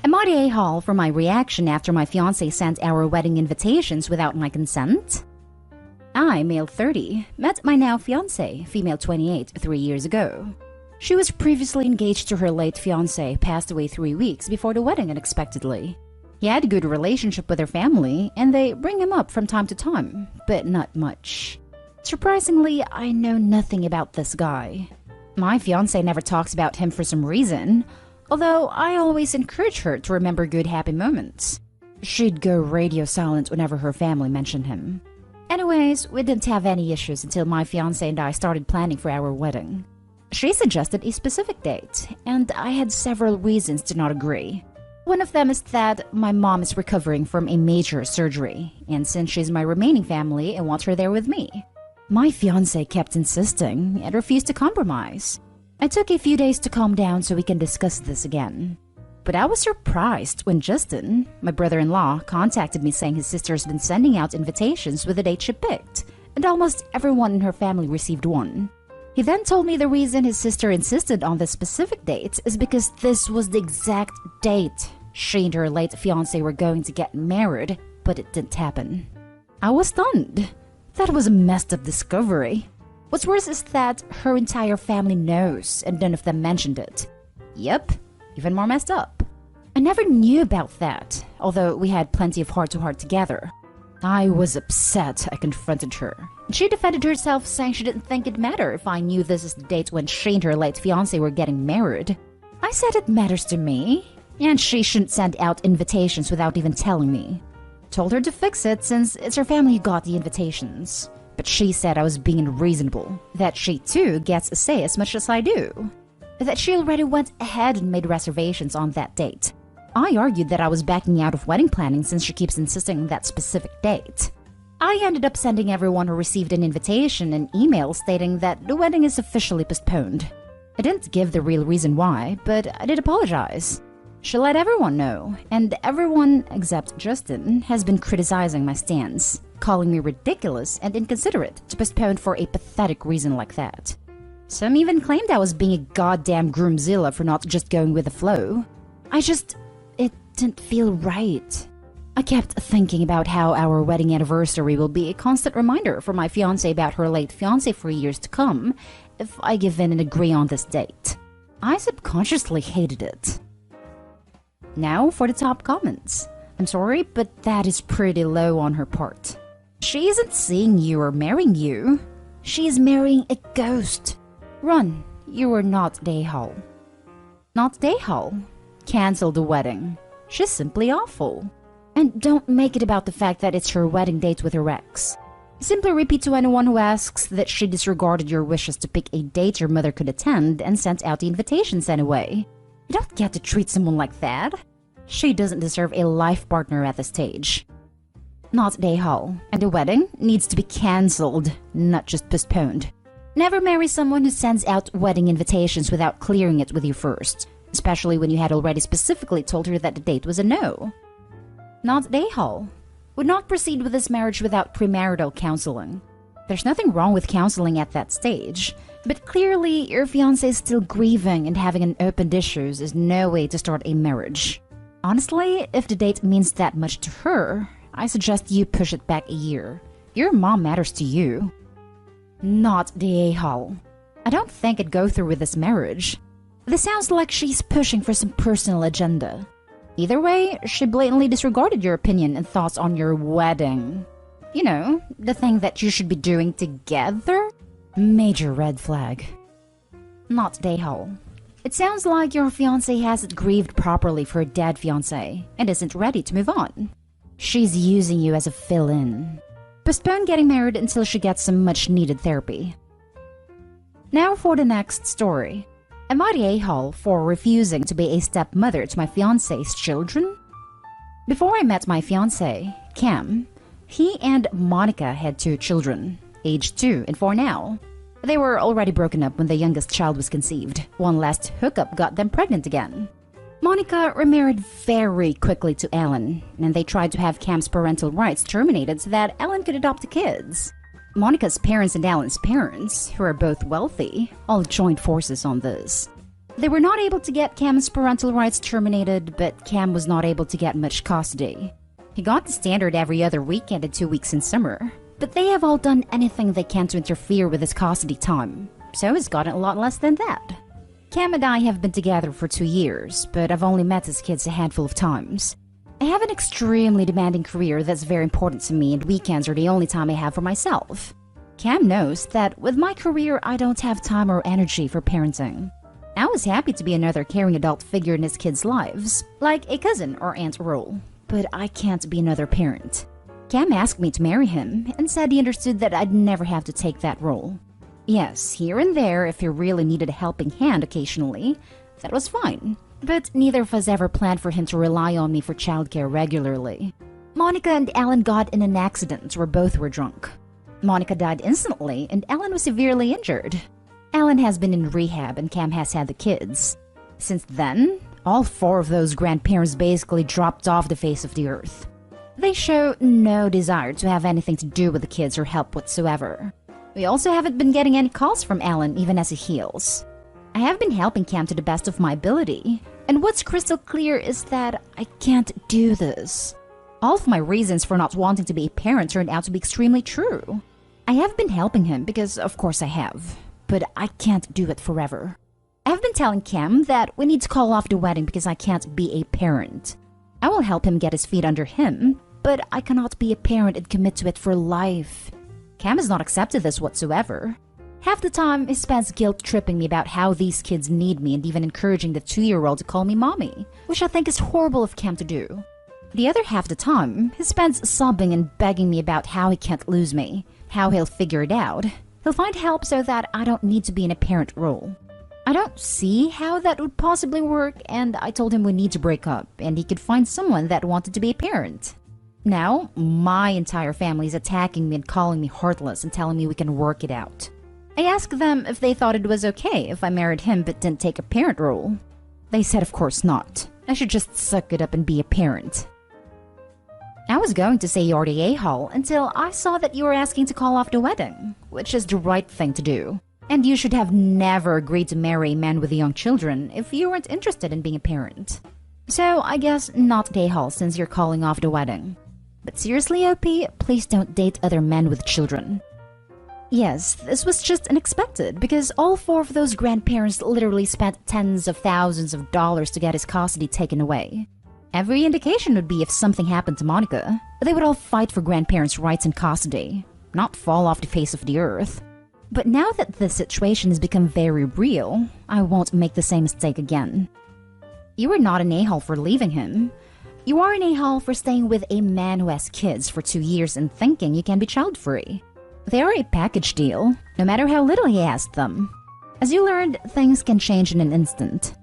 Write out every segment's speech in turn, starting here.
Am I the a-hole for my reaction after my fiancé sent our wedding invitations without my consent? I, male 30, met my now fiancé, female 28, 3 years ago. She was previously engaged to her late fiancé, passed away 3 weeks before the wedding unexpectedly. He had a good relationship with her family, and they bring him up from time to time, but not much. Surprisingly, I know nothing about this guy. My fiancé never talks about him for some reason, although I always encourage her to remember good happy moments. She'd go radio silent whenever her family mentioned him. Anyways, we didn't have any issues until my fiancé and I started planning for our wedding. She suggested a specific date, and I had several reasons to not agree. One of them is that my mom is recovering from a major surgery, and since she's my remaining family, I want her there with me. My fiancé kept insisting and refused to compromise. I took a few days to calm down so we can discuss this again. But I was surprised when Justin, my brother-in-law, contacted me saying his sister's been sending out invitations with the date she picked, and almost everyone in her family received one. He then told me the reason his sister insisted on this specific date is because this was the exact date she and her late fiancé were going to get married, but it didn't happen. I was stunned. That was a messed up discovery. What's worse is that her entire family knows and none of them mentioned it. Yep, even more messed up. I never knew about that, although we had plenty of heart-to-heart together. I was upset. I confronted her. She defended herself, saying she didn't think it'd matter if I knew this is the date when she and her late fiancé were getting married. I said it matters to me, and she shouldn't send out invitations without even telling me. Told her to fix it since it's her family who got the invitations. But she said I was being unreasonable, that she too gets a say as much as I do, that she already went ahead and made reservations on that date. I argued that I was backing out of wedding planning since she keeps insisting on that specific date. I ended up sending everyone who received an invitation an email stating that the wedding is officially postponed. I didn't give the real reason why, but I did apologize. She let everyone know, and everyone except Justin has been criticizing my stance, calling me ridiculous and inconsiderate to postpone for a pathetic reason like that. Some even claimed I was being a goddamn groomzilla for not just going with the flow. It didn't feel right. I kept thinking about how our wedding anniversary will be a constant reminder for my fiancé about her late fiancé for years to come if I give in and agree on this date. I subconsciously hated it. Now for the top comments. I'm sorry, but that is pretty low on her part. She isn't seeing you or marrying you. She is marrying a ghost. Run, you are not the a-hole. Not the a-hole. Cancel the wedding. She's simply awful. And don't make it about the fact that it's her wedding date with her ex. Simply repeat to anyone who asks that she disregarded your wishes to pick a date your mother could attend and sent out the invitations anyway. You don't get to treat someone like that. She doesn't deserve a life partner at this stage. Not the a-hole, and the wedding needs to be cancelled, not just postponed. Never marry someone who sends out wedding invitations without clearing it with you first, especially when you had already specifically told her that the date was a no. Not the a-hole. Would not proceed with this marriage without premarital counseling. There's nothing wrong with counseling at that stage, but clearly your fiancé is still grieving and having an open issues is no way to start a marriage. Honestly, if the date means that much to her, I suggest you push it back a year. Your mom matters to you. Not the a-hole. I don't think I'd go through with this marriage. This sounds like she's pushing for some personal agenda. Either way, she blatantly disregarded your opinion and thoughts on your wedding. You know, the thing that you should be doing together? Major red flag. Not the a-hole. It sounds like your fiancé hasn't grieved properly for her dead fiancé and isn't ready to move on. She's using you as a fill-in. Postpone getting married until she gets some much-needed therapy. Now for the next story. Am I the a-hole for refusing to be a stepmother to my fiancé's children? Before I met my fiancé, Cam, he and Monica had 2 children, aged 2 and 4 now. They were already broken up when the youngest child was conceived. One last hookup got them pregnant again. Monica remarried very quickly to Alan, and they tried to have Cam's parental rights terminated so that Alan could adopt the kids. Monica's parents and Alan's parents, who are both wealthy, all joined forces on this. They were not able to get Cam's parental rights terminated, but Cam was not able to get much custody. He got the standard every other weekend and 2 weeks in summer, but they have all done anything they can to interfere with his custody time, so he's gotten a lot less than that. Cam and I have been together for 2 years, but I've only met his kids a handful of times. I have an extremely demanding career that's very important to me, and weekends are the only time I have for myself. Cam knows that with my career, I don't have time or energy for parenting. I was happy to be another caring adult figure in his kids' lives, like a cousin or aunt role, but I can't be another parent. Cam asked me to marry him and said he understood that I'd never have to take that role. Yes, here and there, if he really needed a helping hand occasionally, that was fine, but neither of us ever planned for him to rely on me for childcare regularly. Monica and Alan got in an accident where both were drunk. Monica died instantly and Alan was severely injured. Alan has been in rehab and Cam has had the kids. Since then, all 4 of those grandparents basically dropped off the face of the earth. They show no desire to have anything to do with the kids or help whatsoever. We also haven't been getting any calls from Alan even as he heals. I have been helping Cam to the best of my ability, and what's crystal clear is that I can't do this. All of my reasons for not wanting to be a parent turned out to be extremely true. I have been helping him because of course I have, but I can't do it forever. I have been telling Cam that we need to call off the wedding because I can't be a parent. I will help him get his feet under him, but I cannot be a parent and commit to it for life. Cam has not accepted this whatsoever. Half the time, he spends guilt-tripping me about how these kids need me and even encouraging the 2-year-old to call me mommy, which I think is horrible of Cam to do. The other half the time, he spends sobbing and begging me about how he can't lose me, how he'll figure it out. He'll find help so that I don't need to be in a parent role. I don't see how that would possibly work, and I told him we need to break up, and he could find someone that wanted to be a parent. Now, my entire family is attacking me and calling me heartless and telling me we can work it out. I asked them if they thought it was okay if I married him but didn't take a parent role. They said of course not. I should just suck it up and be a parent. I was going to say you're the a-hole until I saw that you were asking to call off the wedding, which is the right thing to do. And you should have never agreed to marry a man with young children if you weren't interested in being a parent. So I guess not the a-hole since you're calling off the wedding. But seriously, OP, please don't date other men with children. Yes, this was just unexpected because all 4 of those grandparents literally spent tens of thousands of dollars to get his custody taken away. Every indication would be if something happened to Monica, they would all fight for grandparents' rights and custody, not fall off the face of the earth. But now that this situation has become very real, I won't make the same mistake again. You are not an a-hole for leaving him. You are an a-hole for staying with a man who has kids for 2 years and thinking you can be child-free. They are a package deal, no matter how little he asked them. As you learned, things can change in an instant.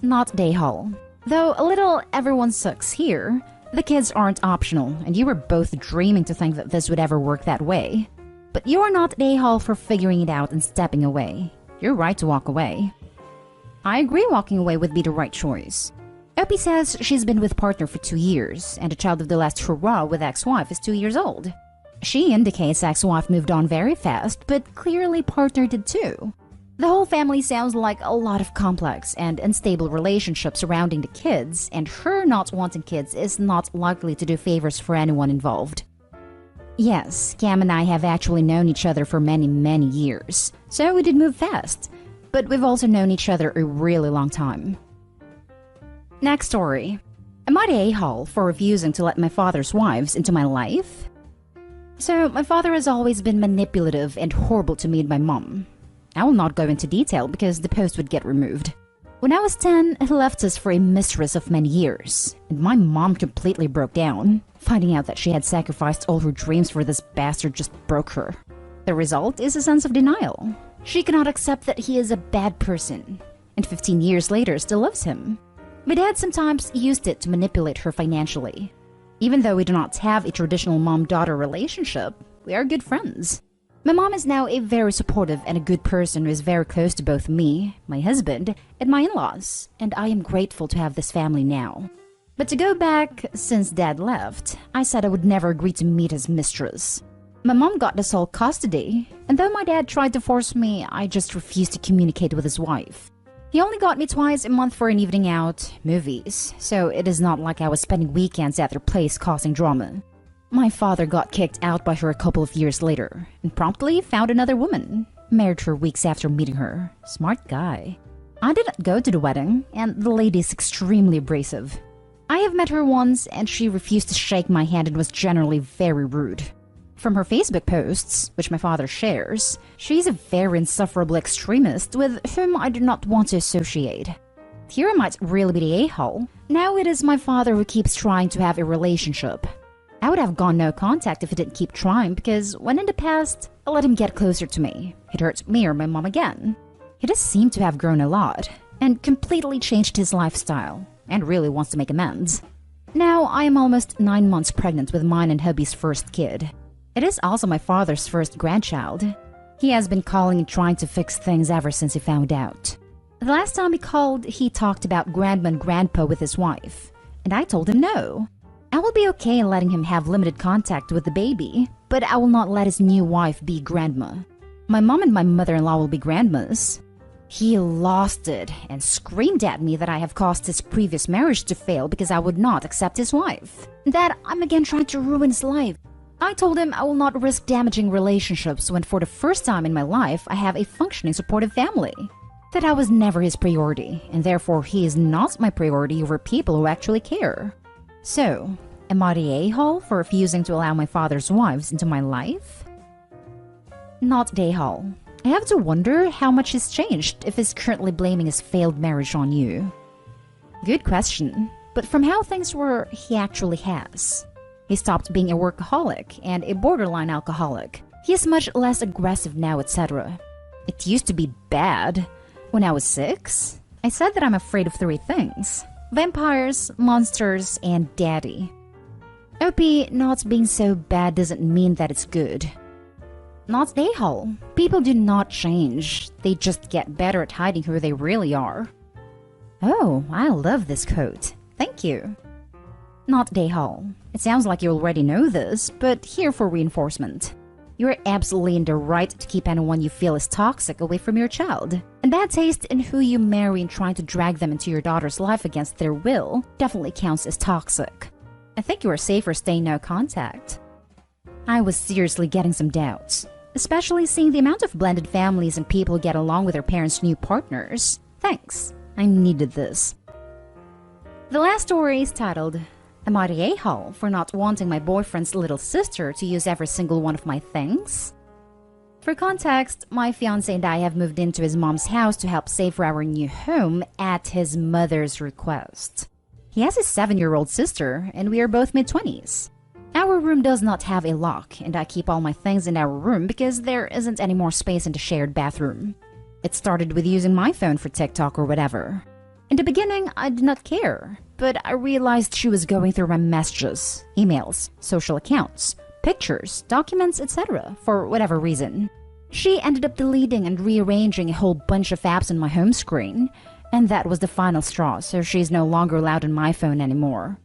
Not the a-hole. Though a little everyone sucks here, the kids aren't optional, and you were both dreaming to think that this would ever work that way. But you are not the a-hole for figuring it out and stepping away. You're right to walk away. I agree walking away would be the right choice. Opie says she's been with partner for 2 years, and the child of the last hurrah with ex-wife is 2 years old. She indicates ex-wife moved on very fast, but clearly partner did too. The whole family sounds like a lot of complex and unstable relationships surrounding the kids, and her not wanting kids is not likely to do favors for anyone involved. Yes, Cam and I have actually known each other for many years, so we did move fast, but we've also known each other a really long time. Next story. Am I the a-hole for refusing to let my father's wives into my life? So, my father has always been manipulative and horrible to me and my mom. I will not go into detail because the post would get removed. When I was 10, he left us for a mistress of many years, and my mom completely broke down. Finding out that she had sacrificed all her dreams for this bastard just broke her. The result is a sense of denial. She cannot accept that he is a bad person, and 15 years later still loves him. My dad sometimes used it to manipulate her financially. Even though we do not have a traditional mom-daughter relationship, we are good friends. My mom is now a very supportive and a good person who is very close to both me, my husband, and my in-laws, and I am grateful to have this family now. But to go back, since Dad left, I said I would never agree to meet his mistress. My mom got the sole custody, and though my dad tried to force me, I just refused to communicate with his wife. He only got me twice a month for an evening out, movies, so it is not like I was spending weekends at their place causing drama. My father got kicked out by her a couple of years later and promptly found another woman. Married her weeks after meeting her. Smart guy. I didn't go to the wedding, and the lady is extremely abrasive. I have met her once, and she refused to shake my hand and was generally very rude. From her Facebook posts, which my father shares, she's a very insufferable extremist with whom I do not want to associate. Here I might really be the a-hole. Now it is my father who keeps trying to have a relationship. I would have gone no contact if he didn't keep trying, because when in the past, I let him get closer to me. It hurts me or my mom again. He does seem to have grown a lot, and completely changed his lifestyle, and really wants to make amends. Now I am almost 9 months pregnant with mine and hubby's first kid. It is also my father's first grandchild. He has been calling and trying to fix things ever since he found out. The last time he called, he talked about grandma and grandpa with his wife, and I told him no. I will be okay in letting him have limited contact with the baby, but I will not let his new wife be grandma. My mom and my mother-in-law will be grandmas. He lost it and screamed at me that I have caused his previous marriage to fail because I would not accept his wife. That I'm again trying to ruin his life. I told him I will not risk damaging relationships when for the first time in my life I have a functioning supportive family. That I was never his priority, and therefore he is not my priority over people who actually care. So, am I the a-hole for refusing to allow my father's wives into my life? Not the a-hole. I have to wonder how much he's changed if he's currently blaming his failed marriage on you. Good question, but from how things were, he actually has. He stopped being a workaholic and a borderline alcoholic. He is much less aggressive now, etc. It used to be bad. When I was 6, I said that I'm afraid of 3 things. Vampires, monsters, and daddy. OP, not being so bad doesn't mean that it's good. Not the a-hole. People do not change. They just get better at hiding who they really are. Oh, I love this quote. Thank you. Not the a-hole. It sounds like you already know this, but here for reinforcement. You're absolutely in the right to keep anyone you feel is toxic away from your child. And bad taste in who you marry and trying to drag them into your daughter's life against their will definitely counts as toxic. I think you are safer staying no contact. I was seriously getting some doubts, especially seeing the amount of blended families and people get along with their parents' new partners. Thanks, I needed this. The last story is titled, Am I the a-hole for not wanting my boyfriend's little sister to use every single one of my things? For context, my fiancé and I have moved into his mom's house to help save for our new home at his mother's request. He has a 7-year-old sister, and we are both mid-20s. Our room does not have a lock, and I keep all my things in our room because there isn't any more space in the shared bathroom. It started with using my phone for TikTok or whatever. In the beginning, I did not care, but I realized she was going through my messages, emails, social accounts, pictures, documents, etc. for whatever reason. She ended up deleting and rearranging a whole bunch of apps on my home screen, and that was the final straw, so she's no longer allowed on my phone anymore.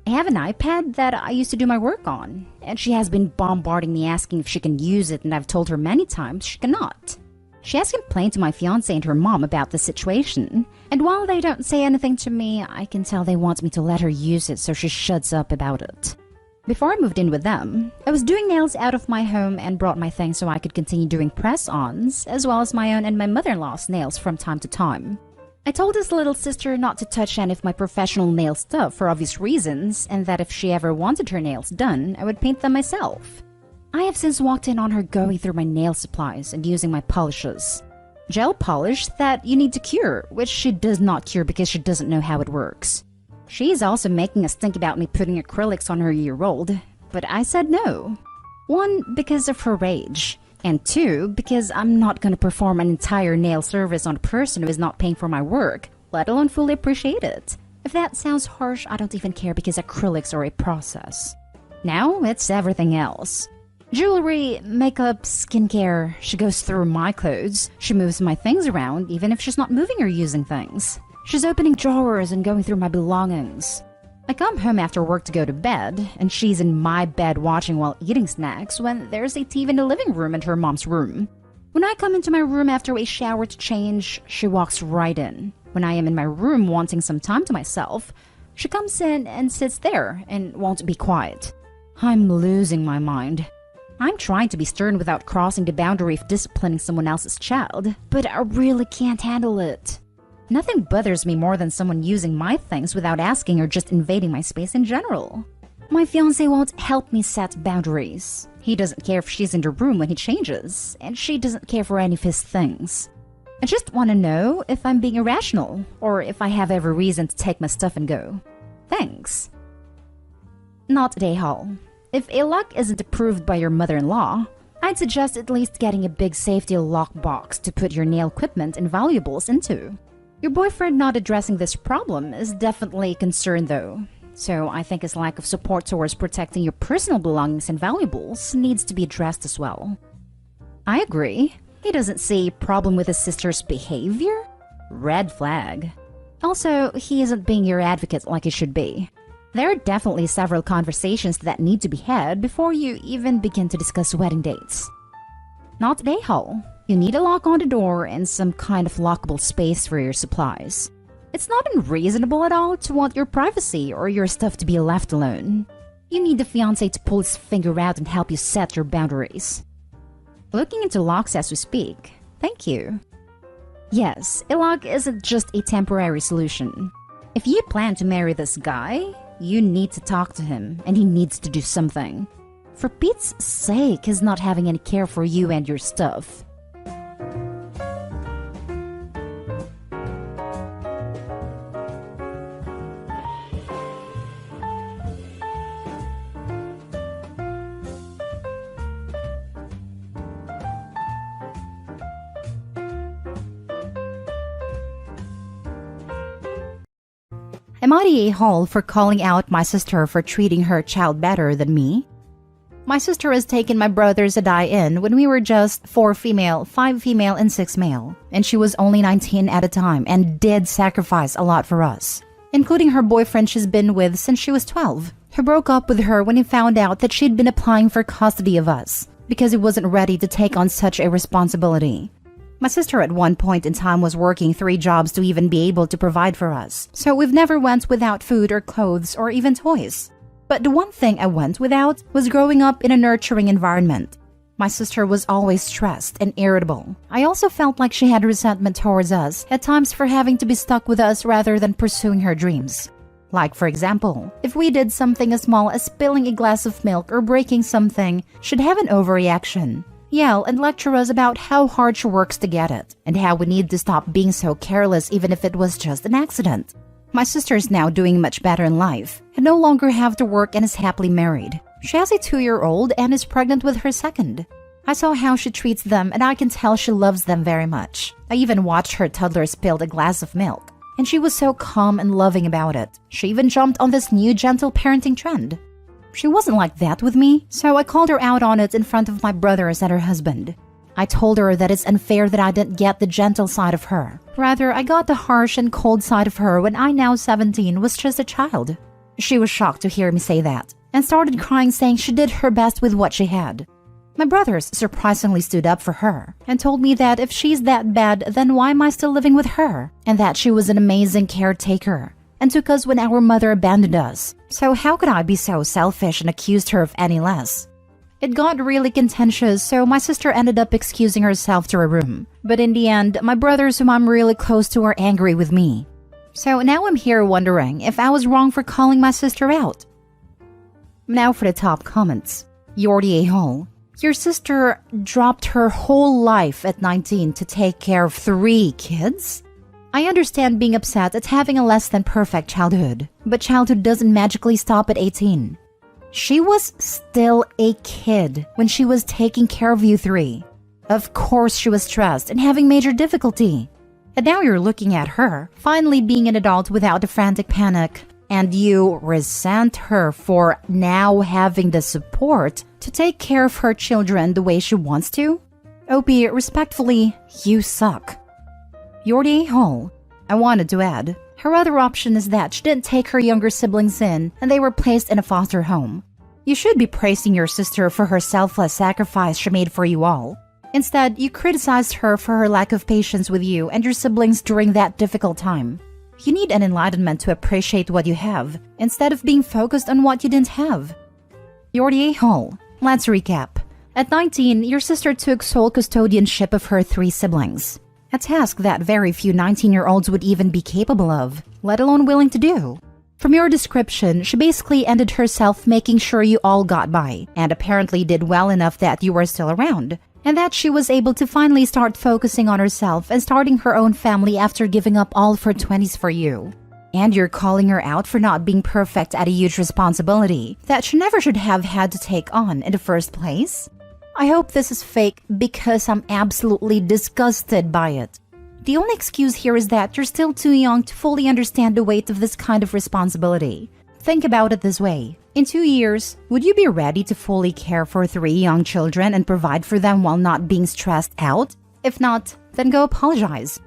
I have an iPad that I used to do my work on, and she has been bombarding me asking if she can use it, and I've told her many times she cannot. She has complained to my fiancé and her mom about the situation, and while they don't say anything to me, I can tell they want me to let her use it so she shuts up about it. Before I moved in with them, I was doing nails out of my home and brought my things so I could continue doing press-ons, as well as my own and my mother-in-law's nails from time to time. I told his little sister not to touch any of my professional nail stuff for obvious reasons, and that if she ever wanted her nails done, I would paint them myself. I have since walked in on her going through my nail supplies and using my polishes. Gel polish that you need to cure, which she does not cure because she doesn't know how it works. She is also making us think about me putting acrylics on her year-old, but I said no. 1, because of her rage, and 2, because I'm not going to perform an entire nail service on a person who is not paying for my work, let alone fully appreciate it. If that sounds harsh, I don't even care because acrylics are a process. Now it's everything else. Jewelry, makeup, skincare, she goes through my clothes, she moves my things around even if she's not moving or using things. She's opening drawers and going through my belongings. I come home after work to go to bed, and she's in my bed watching while eating snacks when there's a TV in the living room and her mom's room. When I come into my room after a shower to change, she walks right in. When I am in my room wanting some time to myself, she comes in and sits there and won't be quiet. I'm losing my mind. I'm trying to be stern without crossing the boundary of disciplining someone else's child, but I really can't handle it. Nothing bothers me more than someone using my things without asking or just invading my space in general. My fiancé won't help me set boundaries. He doesn't care if she's in the room when he changes, and she doesn't care for any of his things. I just want to know if I'm being irrational, or if I have every reason to take my stuff and go. Thanks. Not Dayhall. If a lock isn't approved by your mother-in-law, I'd suggest at least getting a big safety lock box to put your nail equipment and valuables into. Your boyfriend not addressing this problem is definitely a concern though. So I think his lack of support towards protecting your personal belongings and valuables needs to be addressed as well. I agree. He doesn't see a problem with his sister's behavior? Red flag. Also, he isn't being your advocate like he should be. There are definitely several conversations that need to be had before you even begin to discuss wedding dates. Not Dayhall. You need a lock on the door and some kind of lockable space for your supplies. It's not unreasonable at all to want your privacy or your stuff to be left alone. You need the fiancé to pull his finger out and help you set your boundaries. Looking into locks as we speak. Thank you. Yes, a lock isn't just a temporary solution. If you plan to marry this guy, you need to talk to him and he needs to do something. For Pete's sake, he's not having any care for you and your stuff. Am I the a-hole for calling out my sister for treating her child better than me? My sister has taken my brothers and I in when we were just 4 female, 5 female, and 6 male, and she was only 19 at a time and did sacrifice a lot for us, including her boyfriend she's been with since she was 12, who broke up with her when he found out that she'd been applying for custody of us because he wasn't ready to take on such a responsibility. My sister at one point in time was working 3 jobs to even be able to provide for us, so we've never went without food or clothes or even toys. But the one thing I went without was growing up in a nurturing environment. My sister was always stressed and irritable. I also felt like she had resentment towards us at times for having to be stuck with us rather than pursuing her dreams. Like, for example, if we did something as small as spilling a glass of milk or breaking something, she'd have an overreaction, yell and lecture us about how hard she works to get it, and how we need to stop being so careless even if it was just an accident. My sister is now doing much better in life, and no longer have to work and is happily married. She has a 2-year-old and is pregnant with her second. I saw how she treats them and I can tell she loves them very much. I even watched her toddler spill a glass of milk, and she was so calm and loving about it. She even jumped on this new gentle parenting trend. She wasn't like that with me, so I called her out on it in front of my brothers and her husband. I told her that it's unfair that I didn't get the gentle side of her. Rather, I got the harsh and cold side of her when I, now 17, was just a child. She was shocked to hear me say that, and started crying, saying she did her best with what she had. My brothers surprisingly stood up for her, and told me that if she's that bad, then why am I still living with her? And that she was an amazing caretaker, and took us when our mother abandoned us. So how could I be so selfish and accused her of any less? It got really contentious, so my sister ended up excusing herself to her room. But in the end, my brothers whom I'm really close to are angry with me. So now I'm here wondering if I was wrong for calling my sister out. Now for the top comments. You're the a-hole. Your sister dropped her whole life at 19 to take care of 3 kids? I understand being upset at having a less than perfect childhood, but childhood doesn't magically stop at 18. She was still a kid when she was taking care of you 3. Of course she was stressed and having major difficulty. And now you're looking at her, finally being an adult without the frantic panic, and you resent her for now having the support to take care of her children the way she wants to? OP, respectfully, you suck. You're the a-hole. I wanted to add, her other option is that she didn't take her younger siblings in and they were placed in a foster home. You should be praising your sister for her selfless sacrifice she made for you all. Instead, you criticized her for her lack of patience with you and your siblings during that difficult time. You need an enlightenment to appreciate what you have, instead of being focused on what you didn't have. You're the a-hole. Let's recap. At 19, your sister took sole custodianship of her 3 siblings. A task that very few 19-year-olds would even be capable of, let alone willing to do. From your description, she basically ended herself making sure you all got by, and apparently did well enough that you were still around, and that she was able to finally start focusing on herself and starting her own family after giving up all of her 20s for you. And you're calling her out for not being perfect at a huge responsibility that she never should have had to take on in the first place? I hope this is fake because I'm absolutely disgusted by it. The only excuse here is that you're still too young to fully understand the weight of this kind of responsibility. Think about it this way. In 2 years, would you be ready to fully care for 3 young children and provide for them while not being stressed out? If not, then go apologize.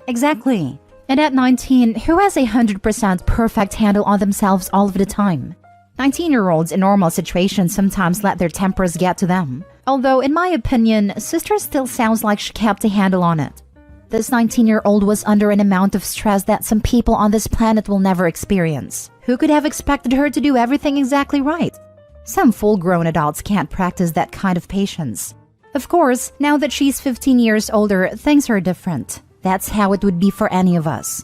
Exactly. And at 19, who has a 100% perfect handle on themselves all of the time? 19-year-olds in normal situations sometimes let their tempers get to them. Although, in my opinion, sister still sounds like she kept a handle on it. This 19-year-old was under an amount of stress that some people on this planet will never experience. Who could have expected her to do everything exactly right? Some full-grown adults can't practice that kind of patience. Of course, now that she's 15 years older, things are different. That's how it would be for any of us.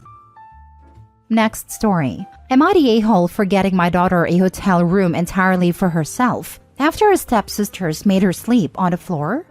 Next story. Am I the a-hole for getting my daughter a hotel room entirely for herself after her stepsisters made her sleep on the floor?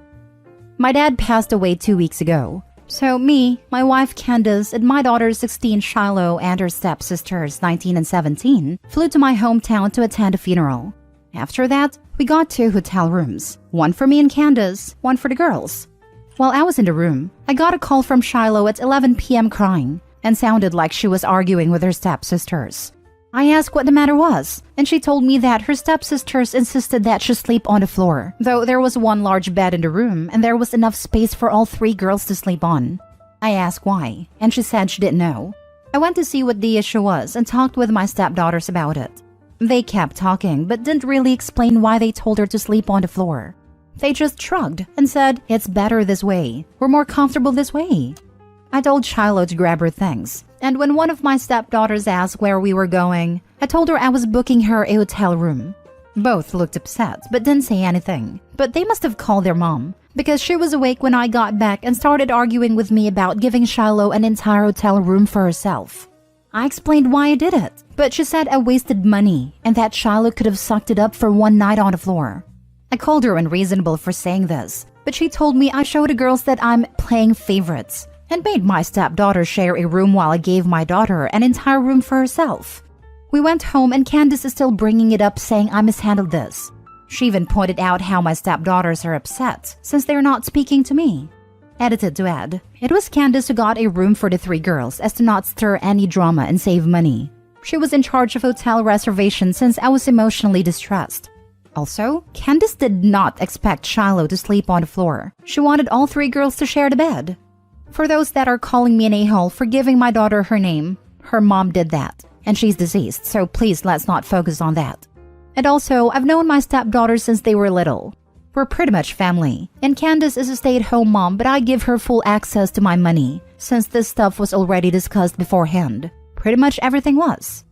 My dad passed away 2 weeks ago. So me, my wife Candace, and my daughters 16 Shiloh and her stepsisters 19 and 17 flew to my hometown to attend a funeral. After that, we got 2 hotel rooms. One for me and Candace, one for the girls. While I was in the room, I got a call from Shiloh at 11 p.m. crying and sounded like she was arguing with her stepsisters. I asked what the matter was, and she told me that her stepsisters insisted that she sleep on the floor, though there was one large bed in the room and there was enough space for all 3 girls to sleep on. I asked why, and she said she didn't know. I went to see what the issue was and talked with my stepdaughters about it. They kept talking, but didn't really explain why they told her to sleep on the floor. They just shrugged and said, "It's better this way. We're more comfortable this way." I told Shiloh to grab her things, and when one of my stepdaughters asked where we were going, I told her I was booking her a hotel room. Both looked upset, but didn't say anything. But they must have called their mom, because she was awake when I got back and started arguing with me about giving Shiloh an entire hotel room for herself. I explained why I did it, but she said I wasted money and that Shiloh could have sucked it up for one night on the floor. I called her unreasonable for saying this, but she told me I showed the girls that I'm playing favorites and made my stepdaughter share a room while I gave my daughter an entire room for herself. We went home and Candace is still bringing it up, saying I mishandled this. She even pointed out how my stepdaughters are upset since they're not speaking to me. Edited to add, it was Candace who got a room for the 3 girls as to not stir any drama and save money. She was in charge of hotel reservations since I was emotionally distressed. Also, Candace did not expect Shiloh to sleep on the floor. She wanted all 3 girls to share the bed. For those that are calling me an a-hole for giving my daughter her name, her mom did that, and she's deceased, so please let's not focus on that. And also, I've known my stepdaughters since they were little. We're pretty much family, and Candace is a stay-at-home mom, but I give her full access to my money, since this stuff was already discussed beforehand. Pretty much everything was.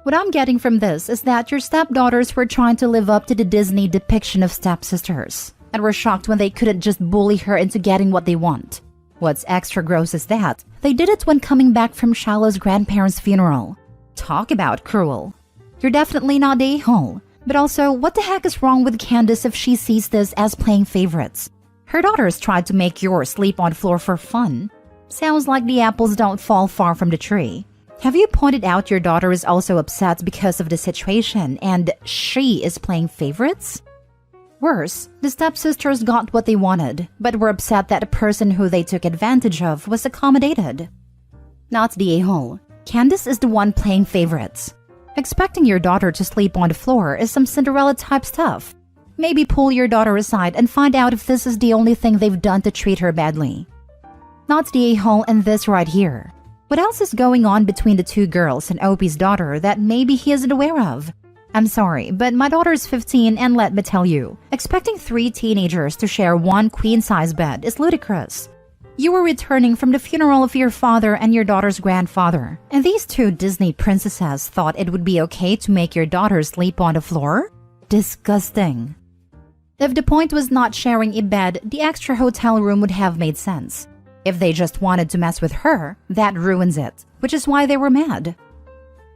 What I'm getting from this is that your stepdaughters were trying to live up to the Disney depiction of stepsisters, and were shocked when they couldn't just bully her into getting what they want. What's extra gross is that they did it when coming back from Shiloh's grandparents' funeral. Talk about cruel. You're definitely not the a-hole. But also, what the heck is wrong with Candace if she sees this as playing favorites? Her daughters tried to make yours sleep on the floor for fun. Sounds like the apples don't fall far from the tree. Have you pointed out your daughter is also upset because of the situation and she is playing favorites? Worse, the stepsisters got what they wanted, but were upset that the person who they took advantage of was accommodated. Not the a-hole. Candace is the one playing favorites. Expecting your daughter to sleep on the floor is some Cinderella-type stuff. Maybe pull your daughter aside and find out if this is the only thing they've done to treat her badly. Not the a-hole and this right here. What else is going on between the 2 girls and Opie's daughter that maybe he isn't aware of? I'm sorry, but my daughter's 15 and let me tell you, expecting 3 teenagers to share one queen-size bed is ludicrous. You were returning from the funeral of your father and your daughter's grandfather, and these 2 Disney princesses thought it would be okay to make your daughter sleep on the floor? Disgusting. If the point was not sharing a bed, the extra hotel room would have made sense. If they just wanted to mess with her, that ruins it, which is why they were mad.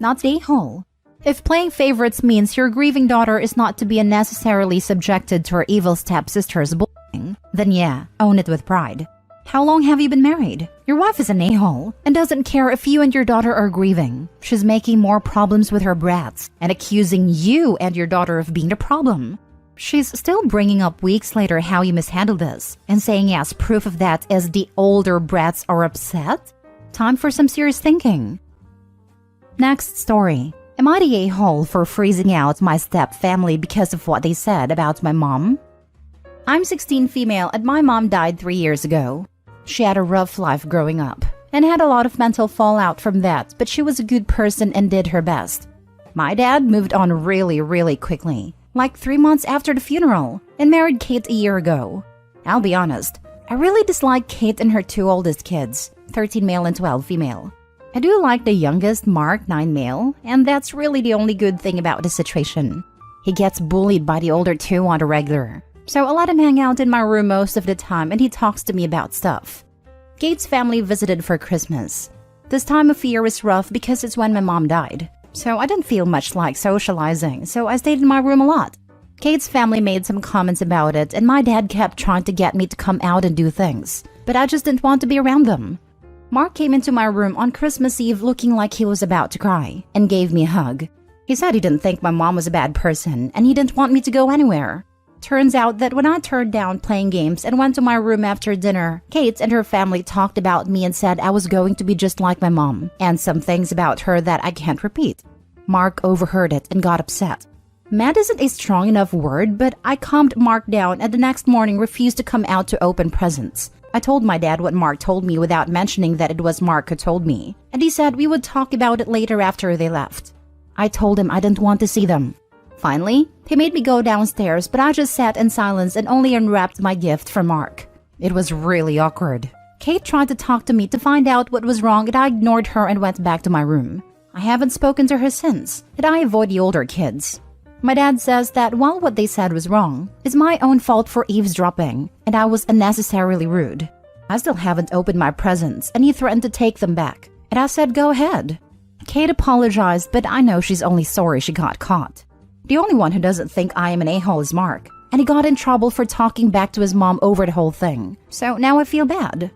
Not the a-hole. If playing favorites means your grieving daughter is not to be unnecessarily subjected to her evil stepsister's bullying, then yeah, own it with pride. How long have you been married? Your wife is an a-hole and doesn't care if you and your daughter are grieving. She's making more problems with her brats and accusing you and your daughter of being the problem. She's still bringing up weeks later how you mishandled this and saying yes, proof of that is the older brats are upset? Time for some serious thinking. Next story. Am I the a-hole for freezing out my step-family because of what they said about my mom? I'm 16 female and my mom died 3 years ago. She had a rough life growing up and had a lot of mental fallout from that, but she was a good person and did her best. My dad moved on really quickly, like 3 months after the funeral, and married Kate a year ago. I'll be honest, I really dislike Kate and her 2 oldest kids, 13 male and 12 female. I do like the youngest, Mark, 9 male, and that's really the only good thing about the situation. He gets bullied by the older 2 on the regular, so I let him hang out in my room most of the time and he talks to me about stuff. Kate's family visited for Christmas. This time of year is rough because it's when my mom died, so I didn't feel much like socializing, so I stayed in my room a lot. Kate's family made some comments about it and my dad kept trying to get me to come out and do things, but I just didn't want to be around them. Mark came into my room on Christmas Eve looking like he was about to cry and gave me a hug. He said he didn't think my mom was a bad person and he didn't want me to go anywhere. Turns out that when I turned down playing games and went to my room after dinner, Kate and her family talked about me and said I was going to be just like my mom and some things about her that I can't repeat. Mark overheard it and got upset. Mad isn't a strong enough word, but I calmed Mark down and the next morning refused to come out to open presents. I told my dad what Mark told me without mentioning that it was Mark who told me, and he said we would talk about it later after they left. I told him I didn't want to see them. Finally, he made me go downstairs, but I just sat in silence and only unwrapped my gift from Mark. It was really awkward. Kate tried to talk to me to find out what was wrong and I ignored her and went back to my room. I haven't spoken to her since, and I avoid the older kids. My dad says that while what they said was wrong, it's my own fault for eavesdropping, and I was unnecessarily rude. I still haven't opened my presents, and he threatened to take them back, and I said go ahead. Kate apologized, but I know she's only sorry she got caught. The only one who doesn't think I am an a-hole is Mark, and he got in trouble for talking back to his mom over the whole thing, so now I feel bad.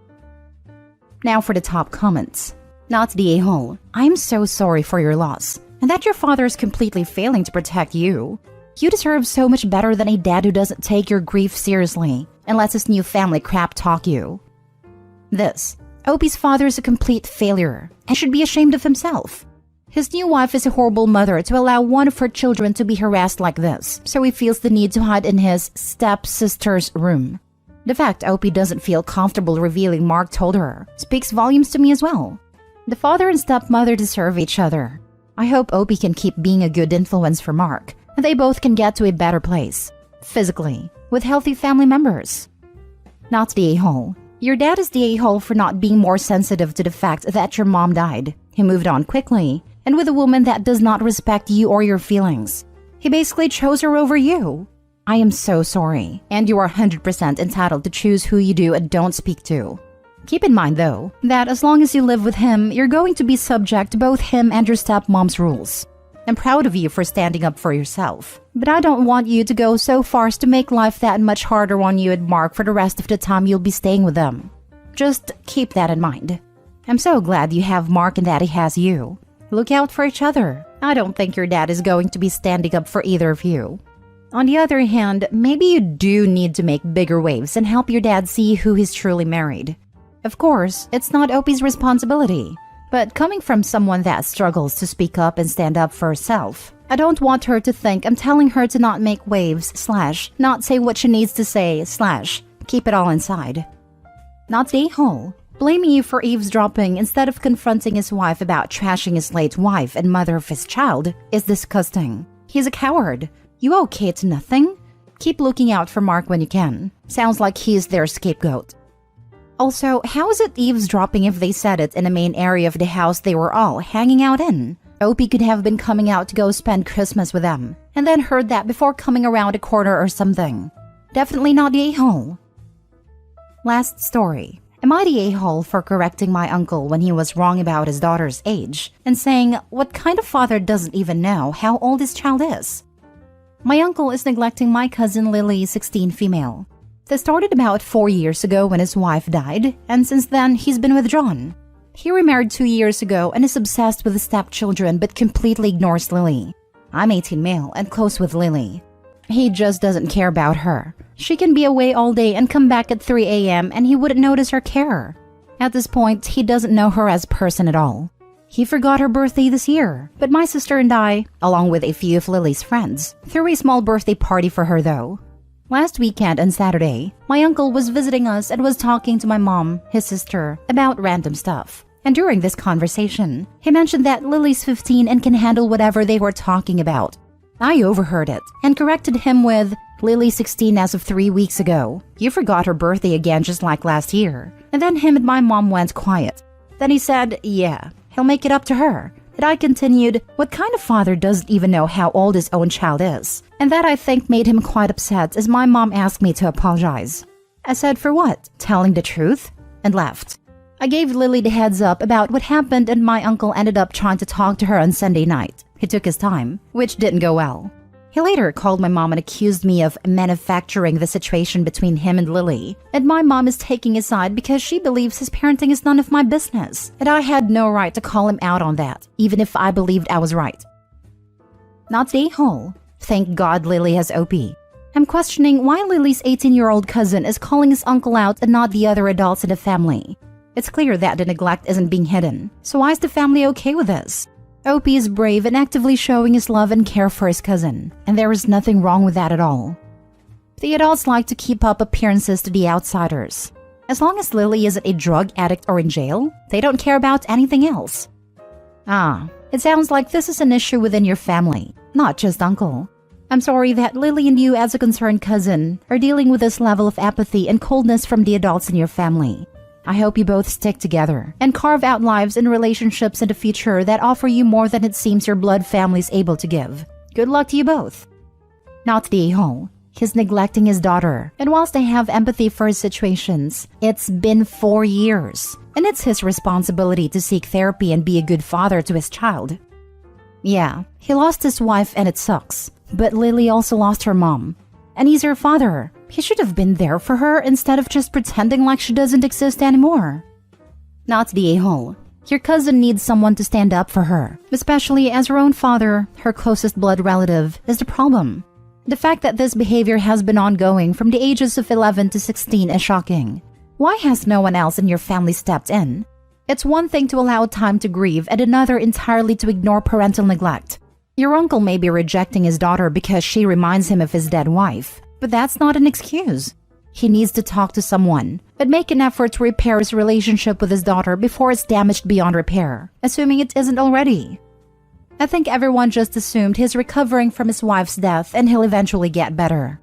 Now for the top comments. Not the a-hole. I'm so sorry for your loss, and that your father is completely failing to protect you. You deserve so much better than a dad who doesn't take your grief seriously and lets his new family crap talk you. This. Opie's father is a complete failure and should be ashamed of himself. His new wife is a horrible mother to allow one of her children to be harassed like this, so he feels the need to hide in his stepsister's room. The fact Opie doesn't feel comfortable revealing Mark told her speaks volumes to me as well. The father and stepmother deserve each other. I hope Opie can keep being a good influence for Mark, and they both can get to a better place, physically, with healthy family members. Not the a-hole. Your dad is the a-hole for not being more sensitive to the fact that your mom died. He moved on quickly, and with a woman that does not respect you or your feelings. He basically chose her over you. I am so sorry, and you are 100% entitled to choose who you do and don't speak to. Keep in mind, though, that as long as you live with him, you're going to be subject to both him and your stepmom's rules. I'm proud of you for standing up for yourself, but I don't want you to go so far as to make life that much harder on you and Mark for the rest of the time you'll be staying with them. Just keep that in mind. I'm so glad you have Mark and that he has you. Look out for each other. I don't think your dad is going to be standing up for either of you. On the other hand, maybe you do need to make bigger waves and help your dad see who he's truly married. Of course, it's not Opie's responsibility, but coming from someone that struggles to speak up and stand up for herself, I don't want her to think I'm telling her to not make waves / not say what she needs to say / keep it all inside. Not the a-hole. Blaming you for eavesdropping instead of confronting his wife about trashing his late wife and mother of his child is disgusting. He's a coward. You owe Kate nothing. Keep looking out for Mark when you can. Sounds like he's their scapegoat. Also, how is it eavesdropping if they said it in the main area of the house they were all hanging out in? Opie could have been coming out to go spend Christmas with them, and then heard that before coming around a corner or something. Definitely not the a-hole. Last story. Am I the a-hole for correcting my uncle when he was wrong about his daughter's age and saying, what kind of father doesn't even know how old his child is? My uncle is neglecting my cousin Lily, 16 female. This started about 4 years ago when his wife died, and since then he's been withdrawn. He remarried 2 years ago and is obsessed with the stepchildren but completely ignores Lily. I'm 18 male and close with Lily. He just doesn't care about her. She can be away all day and come back at 3 a.m. and he wouldn't notice or care. At this point, he doesn't know her as a person at all. He forgot her birthday this year, but my sister and I, along with a few of Lily's friends, threw a small birthday party for her though. Last weekend on Saturday, my uncle was visiting us and was talking to my mom, his sister, about random stuff. And during this conversation, he mentioned that Lily's 15 and can handle whatever they were talking about. I overheard it and corrected him with, Lily's 16 as of 3 weeks ago. You forgot her birthday again just like last year. And then him and my mom went quiet. Then he said, yeah, he'll make it up to her. And I continued, what kind of father doesn't even know how old his own child is? And that I think made him quite upset as my mom asked me to apologize. I said, for what? Telling the truth? And left. I gave Lily the heads up about what happened and my uncle ended up trying to talk to her on Sunday night. He took his time, which didn't go well. He later called my mom and accused me of manufacturing the situation between him and Lily. And my mom is taking his side because she believes his parenting is none of my business. And I had no right to call him out on that, even if I believed I was right. Not the a-hole. Thank God Lily has OP. I'm questioning why Lily's 18-year-old cousin is calling his uncle out and not the other adults in the family. It's clear that the neglect isn't being hidden, so why is the family okay with this? Opie is brave and actively showing his love and care for his cousin, and there is nothing wrong with that at all. The adults like to keep up appearances to the outsiders. As long as Lily isn't a drug addict or in jail, they don't care about anything else. It sounds like this is an issue within your family, not just uncle. I'm sorry that Lily and you as a concerned cousin are dealing with this level of apathy and coldness from the adults in your family. I hope you both stick together and carve out lives and relationships in the future that offer you more than it seems your blood family is able to give. Good luck to you both. Not the a-hole. He's neglecting his daughter, and whilst I have empathy for his situations, it's been 4 years, and it's his responsibility to seek therapy and be a good father to his child. Yeah, he lost his wife and it sucks, but Lily also lost her mom, and he's her father. He should have been there for her instead of just pretending like she doesn't exist anymore. Not the a-hole. Your cousin needs someone to stand up for her, especially as her own father, her closest blood relative, is the problem. The fact that this behavior has been ongoing from the ages of 11 to 16 is shocking. Why has no one else in your family stepped in? It's one thing to allow time to grieve and another entirely to ignore parental neglect. Your uncle may be rejecting his daughter because she reminds him of his dead wife, but that's not an excuse. He needs to talk to someone, but make an effort to repair his relationship with his daughter before it's damaged beyond repair, assuming it isn't already. I think everyone just assumed he's recovering from his wife's death and he'll eventually get better.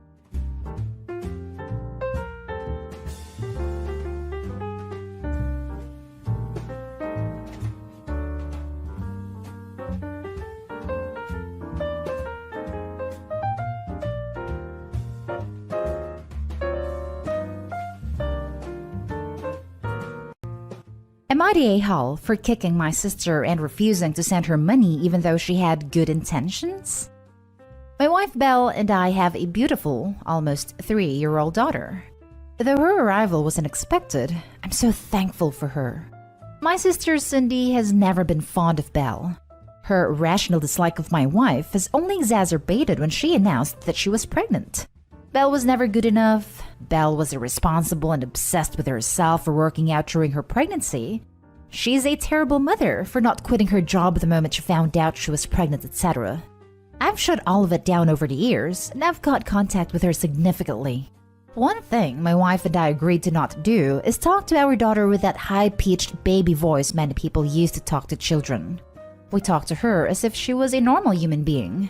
Am I the a-hole for kicking my sister and refusing to send her money even though she had good intentions? My wife Belle and I have a beautiful, almost 3-year-old daughter. Though her arrival was unexpected, I'm so thankful for her. My sister Cindy has never been fond of Belle. Her rational dislike of my wife has only exacerbated when she announced that she was pregnant. Belle was never good enough. Belle was irresponsible and obsessed with herself for working out during her pregnancy. She's a terrible mother for not quitting her job the moment she found out she was pregnant, etc. I've shut all of it down over the years, and I've got contact with her significantly. One thing my wife and I agreed to not do is talk to our daughter with that high-pitched baby voice many people use to talk to children. We talk to her as if she was a normal human being.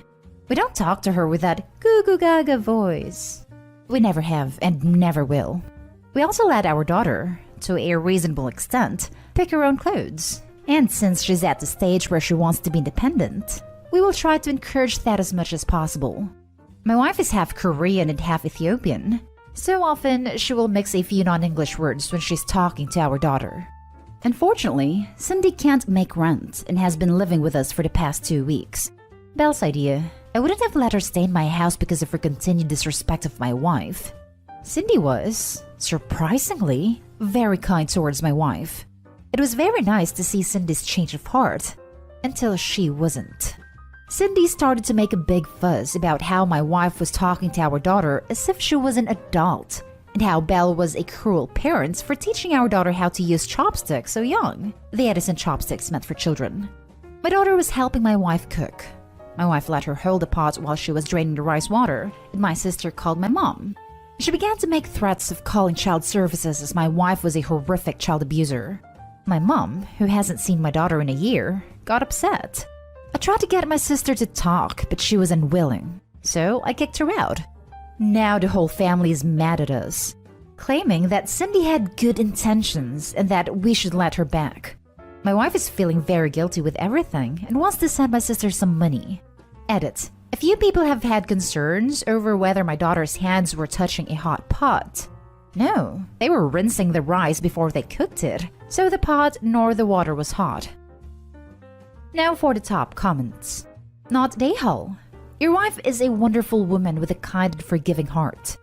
We don't talk to her with that goo gaga voice. We never have and never will. We also let our daughter, to a reasonable extent, pick her own clothes. And since she's at the stage where she wants to be independent, we will try to encourage that as much as possible. My wife is half Korean and half Ethiopian, so often she will mix a few non-English words when she's talking to our daughter. Unfortunately, Cindy can't make rent and has been living with us for the past 2 weeks. Belle's idea. I wouldn't have let her stay in my house because of her continued disrespect of my wife. Cindy was, surprisingly, very kind towards my wife. It was very nice to see Cindy's change of heart, until she wasn't. Cindy started to make a big fuss about how my wife was talking to our daughter as if she was an adult, and how Belle was a cruel parent for teaching our daughter how to use chopsticks so young. The Edison chopsticks meant for children. My daughter was helping my wife cook. My wife let her hold the pot while she was draining the rice water, and my sister called my mom. She began to make threats of calling child services as my wife was a horrific child abuser. My mom, who hasn't seen my daughter in a year, got upset. I tried to get my sister to talk, but she was unwilling, so I kicked her out. Now the whole family is mad at us, claiming that Cindy had good intentions and that we should let her back. My wife is feeling very guilty with everything and wants to send my sister some money. Edit. A few people have had concerns over whether my daughter's hands were touching a hot pot. No, they were rinsing the rice before they cooked it, so the pot nor the water was hot. Now for the top comments. Not Dayhal. Your wife is a wonderful woman with a kind and forgiving heart.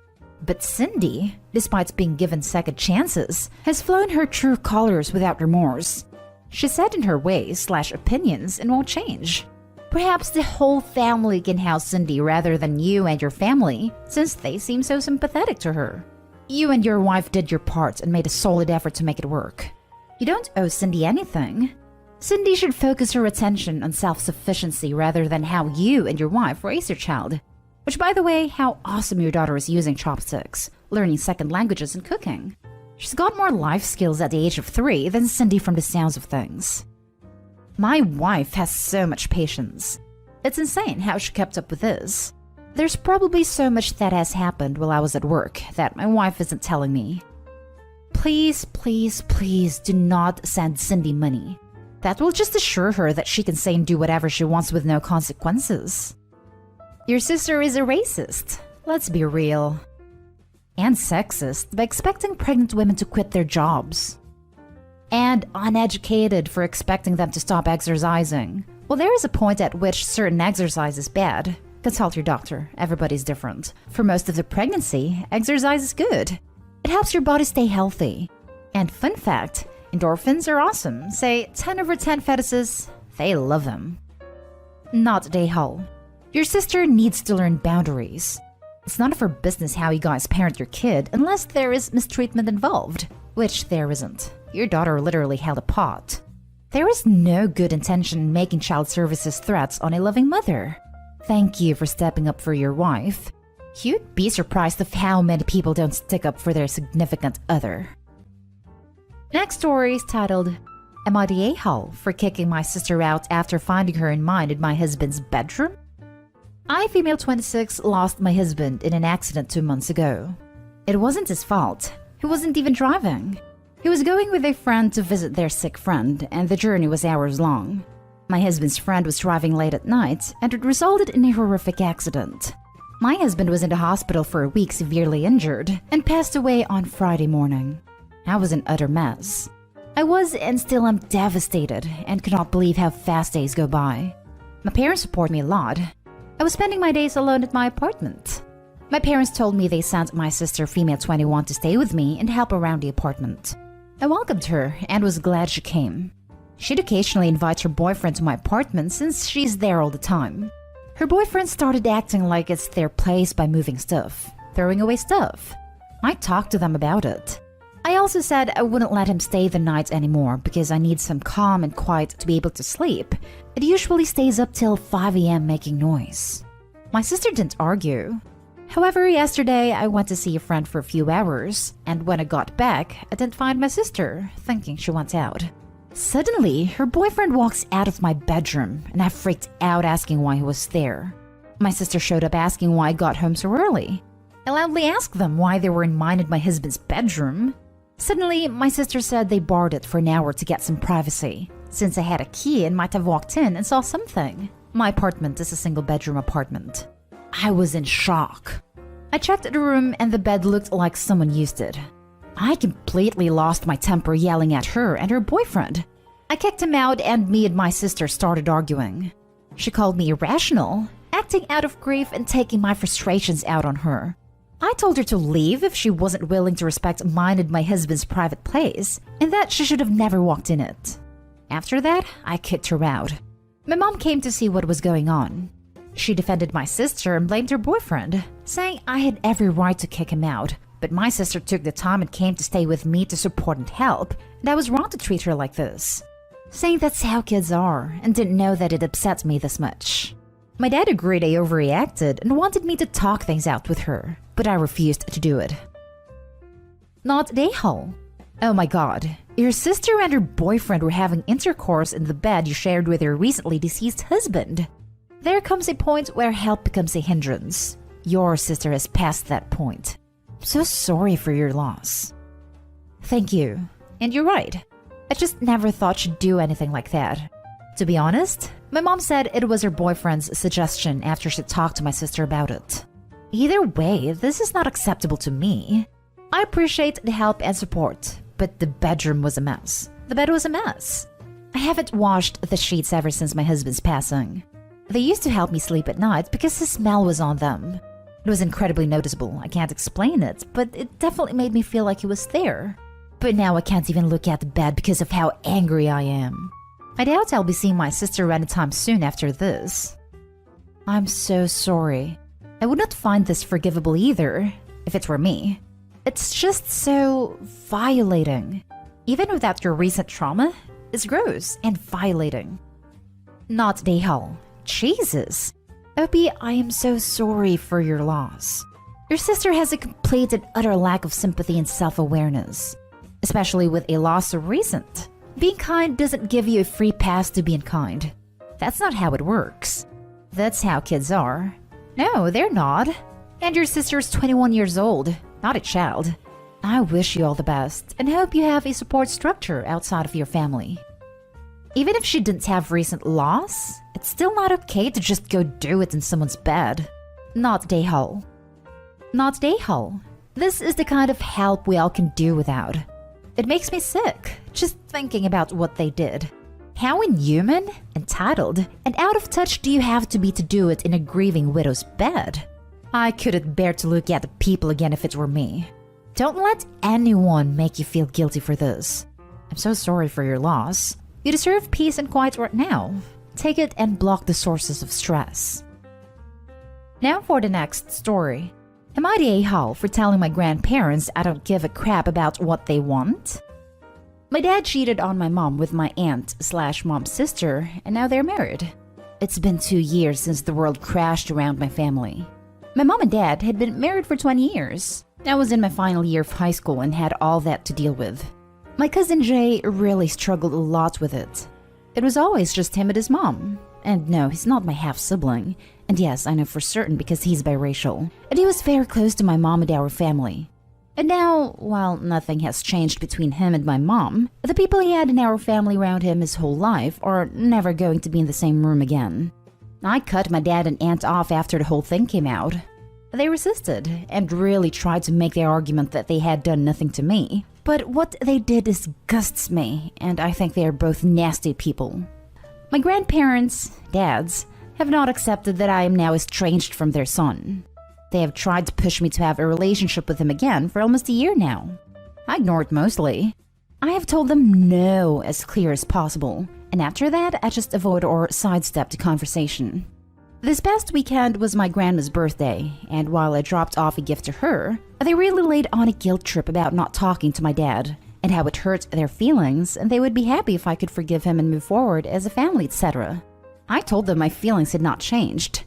But Cindy, despite being given second chances, has flown her true colors without remorse. She's set in her ways/opinions and won't change. Perhaps the whole family can house Cindy rather than you and your family, since they seem so sympathetic to her. You and your wife did your part and made a solid effort to make it work. You don't owe Cindy anything. Cindy should focus her attention on self-sufficiency rather than how you and your wife raise your child. Which, by the way, how awesome your daughter is using chopsticks, learning second languages and cooking. She's got more life skills at the age of 3 than Cindy from the sounds of things. My wife has so much patience. It's insane how she kept up with this. There's probably so much that has happened while I was at work that my wife isn't telling me. Please, please, please do not send Cindy money. That will just assure her that she can say and do whatever she wants with no consequences. Your sister is a racist. Let's be real. And sexist by expecting pregnant women to quit their jobs. And uneducated for expecting them to stop exercising. Well, there is a point at which certain exercise is bad. Consult your doctor. Everybody's different. For most of the pregnancy, exercise is good. It helps your body stay healthy. And fun fact, endorphins are awesome. Say 10 over 10 fetuses, they love them. Not Dayhal. Your sister needs to learn boundaries. It's none of her business how you guys parent your kid unless there is mistreatment involved, which there isn't. Your daughter literally held a pot. There is no good intention in making child services threats on a loving mother. Thank you for stepping up for your wife. You'd be surprised of how many people don't stick up for their significant other. Next story is titled, Am I the a-hole for kicking my sister out after finding her in mine in my husband's bedroom? I, female 26, lost my husband in an accident 2 months ago. It wasn't his fault. He wasn't even driving. He was going with a friend to visit their sick friend, and the journey was hours long. My husband's friend was driving late at night, and it resulted in a horrific accident. My husband was in the hospital for a week severely injured, and passed away on Friday morning. I was an utter mess. I was and still am devastated, and could not believe how fast days go by. My parents support me a lot. I was spending my days alone at my apartment. My parents told me they sent my sister, female 21, to stay with me and help around the apartment. I welcomed her and was glad she came. She'd occasionally invite her boyfriend to my apartment since she's there all the time. Her boyfriend started acting like it's their place by moving stuff, throwing away stuff. I talked to them about it. I also said I wouldn't let him stay the night anymore because I need some calm and quiet to be able to sleep. It usually stays up till 5 a.m. making noise. My sister didn't argue. However, yesterday I went to see a friend for a few hours, and when I got back, I didn't find my sister, thinking she went out. Suddenly, her boyfriend walks out of my bedroom, and I freaked out asking why he was there. My sister showed up asking why I got home so early. I loudly asked them why they were in mine and my husband's bedroom. Suddenly, my sister said they borrowed it for an hour to get some privacy, since I had a key and might have walked in and saw something. My apartment is a single-bedroom apartment. I was in shock. I checked the room and the bed looked like someone used it. I completely lost my temper yelling at her and her boyfriend. I kicked him out and me and my sister started arguing. She called me irrational, acting out of grief and taking my frustrations out on her. I told her to leave if she wasn't willing to respect mine and my husband's private place, and that she should have never walked in it. After that, I kicked her out. My mom came to see what was going on. She defended my sister and blamed her boyfriend, saying I had every right to kick him out, but my sister took the time and came to stay with me to support and help, and I was wrong to treat her like this, saying that's how kids are, and didn't know that it upset me this much. My dad agreed I overreacted and wanted me to talk things out with her, but I refused to do it. Not Dayhall. Oh my god, your sister and her boyfriend were having intercourse in the bed you shared with your recently deceased husband. There comes a point where help becomes a hindrance. Your sister has passed that point. I'm so sorry for your loss. Thank you. And you're right. I just never thought she'd do anything like that. To be honest, my mom said it was her boyfriend's suggestion after she talked to my sister about it. Either way, this is not acceptable to me. I appreciate the help and support, but the bedroom was a mess. The bed was a mess. I haven't washed the sheets ever since my husband's passing. They used to help me sleep at night because the smell was on them. It was incredibly noticeable. I can't explain it, but it definitely made me feel like he was there. But now I can't even look at the bed because of how angry I am. I doubt I'll be seeing my sister anytime soon after this. I'm so sorry. I would not find this forgivable either, if it were me. It's just so violating. Even without your recent trauma, it's gross and violating. Not Dayhall. Jesus. Opie, I am so sorry for your loss. Your sister has a complete and utter lack of sympathy and self-awareness, especially with a loss so recent. Being kind doesn't give you a free pass to being kind. That's not how it works. That's how kids are. No, they're not. And your sister's 21 years old, not a child. I wish you all the best and hope you have a support structure outside of your family. Even if she didn't have recent loss, it's still not okay to just go do it in someone's bed. Not Dayhall. Not Dayhall. This is the kind of help we all can do without. It makes me sick, just thinking about what they did. How inhuman, entitled, and out of touch do you have to be to do it in a grieving widow's bed? I couldn't bear to look at the people again if it were me. Don't let anyone make you feel guilty for this. I'm so sorry for your loss. You deserve peace and quiet right now. Take it and block the sources of stress. Now for the next story. Am I the a-hole for telling my grandparents I don't give a crap about what they want? My dad cheated on my mom with my aunt/mom's sister, and now they're married. It's been 2 years since the world crashed around my family. My mom and dad had been married for 20 years. I was in my final year of high school and had all that to deal with. My cousin Jay really struggled a lot with it. It was always just him and his mom. And no, he's not my half-sibling. And yes, I know for certain because he's biracial. And he was very close to my mom and our family. And now, while nothing has changed between him and my mom, the people he had in our family around him his whole life are never going to be in the same room again. I cut my dad and aunt off after the whole thing came out. They resisted and really tried to make their argument that they had done nothing to me. But what they did disgusts me, and I think they are both nasty people. My grandparents, dads, have not accepted that I am now estranged from their son. They have tried to push me to have a relationship with him again for almost a year now. I ignore it mostly. I have told them no as clear as possible, and after that I just avoid or sidestep the conversation. This past weekend was my grandma's birthday, and while I dropped off a gift to her, they really laid on a guilt trip about not talking to my dad, and how it hurt their feelings, and they would be happy if I could forgive him and move forward as a family, etc. I told them my feelings had not changed.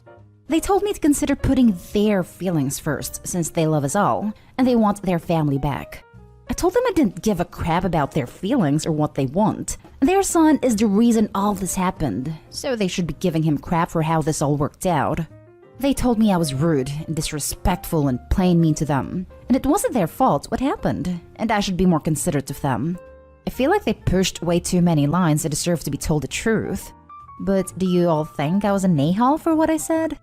They told me to consider putting their feelings first, since they love us all, and they want their family back. I told them I didn't give a crap about their feelings or what they want. Their son is the reason all this happened, so they should be giving him crap for how this all worked out. They told me I was rude and disrespectful and plain mean to them, and it wasn't their fault what happened, and I should be more considerate of them. I feel like they pushed way too many lines and deserve to be told the truth. But do you all think I was an a-hole for what I said?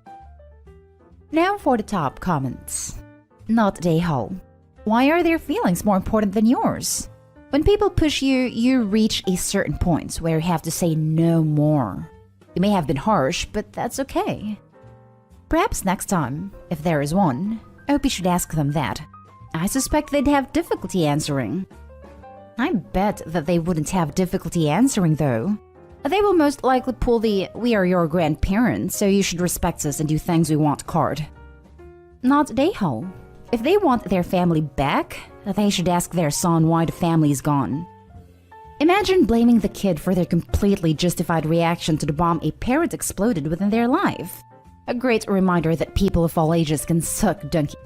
Now for the top comments. Not a-hole. Why are their feelings more important than yours? When people push you, you reach a certain point where you have to say no more. You may have been harsh, but that's okay. Perhaps next time, if there is one, I hope you should ask them that. I suspect they'd have difficulty answering. I bet that they wouldn't have difficulty answering though. They will most likely pull the "we are your grandparents, so you should respect us and do things we want" card. Not a-hole. If they want their family back, they should ask their son why the family is gone. Imagine blaming the kid for their completely justified reaction to the bomb a parent exploded within their life. A great reminder that people of all ages can suck donkey.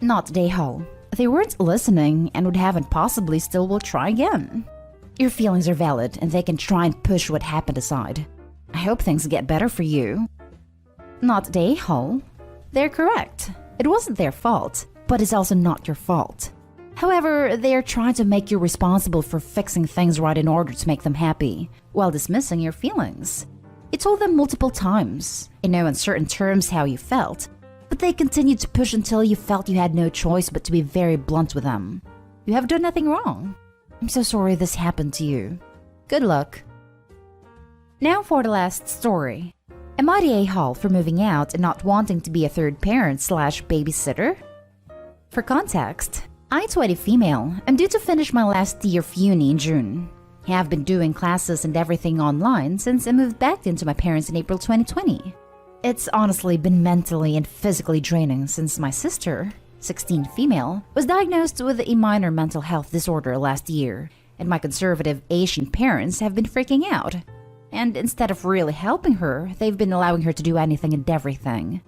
Not a-hole. They weren't listening and would haven't possibly still will try again. Your feelings are valid and they can try and push what happened aside. I hope things get better for you. Not a-hole. They're correct. It wasn't their fault, but it's also not your fault. However, they're trying to make you responsible for fixing things right in order to make them happy, while dismissing your feelings. You told them multiple times, in no uncertain terms, how you felt, but they continued to push until you felt you had no choice but to be very blunt with them. You have done nothing wrong. I'm so sorry this happened to you. Good luck. Now for the last story. Am I the a-hole for moving out and not wanting to be a third parent / babysitter? For context, I'm 20 female. I'm due to finish my last year of uni in June. I have been doing classes and everything online since I moved back into my parents in April 2020. It's honestly been mentally and physically draining since my sister, 16 female, was diagnosed with a minor mental health disorder last year, and my conservative Asian parents have been freaking out. And instead of really helping her, they've been allowing her to do anything and everything.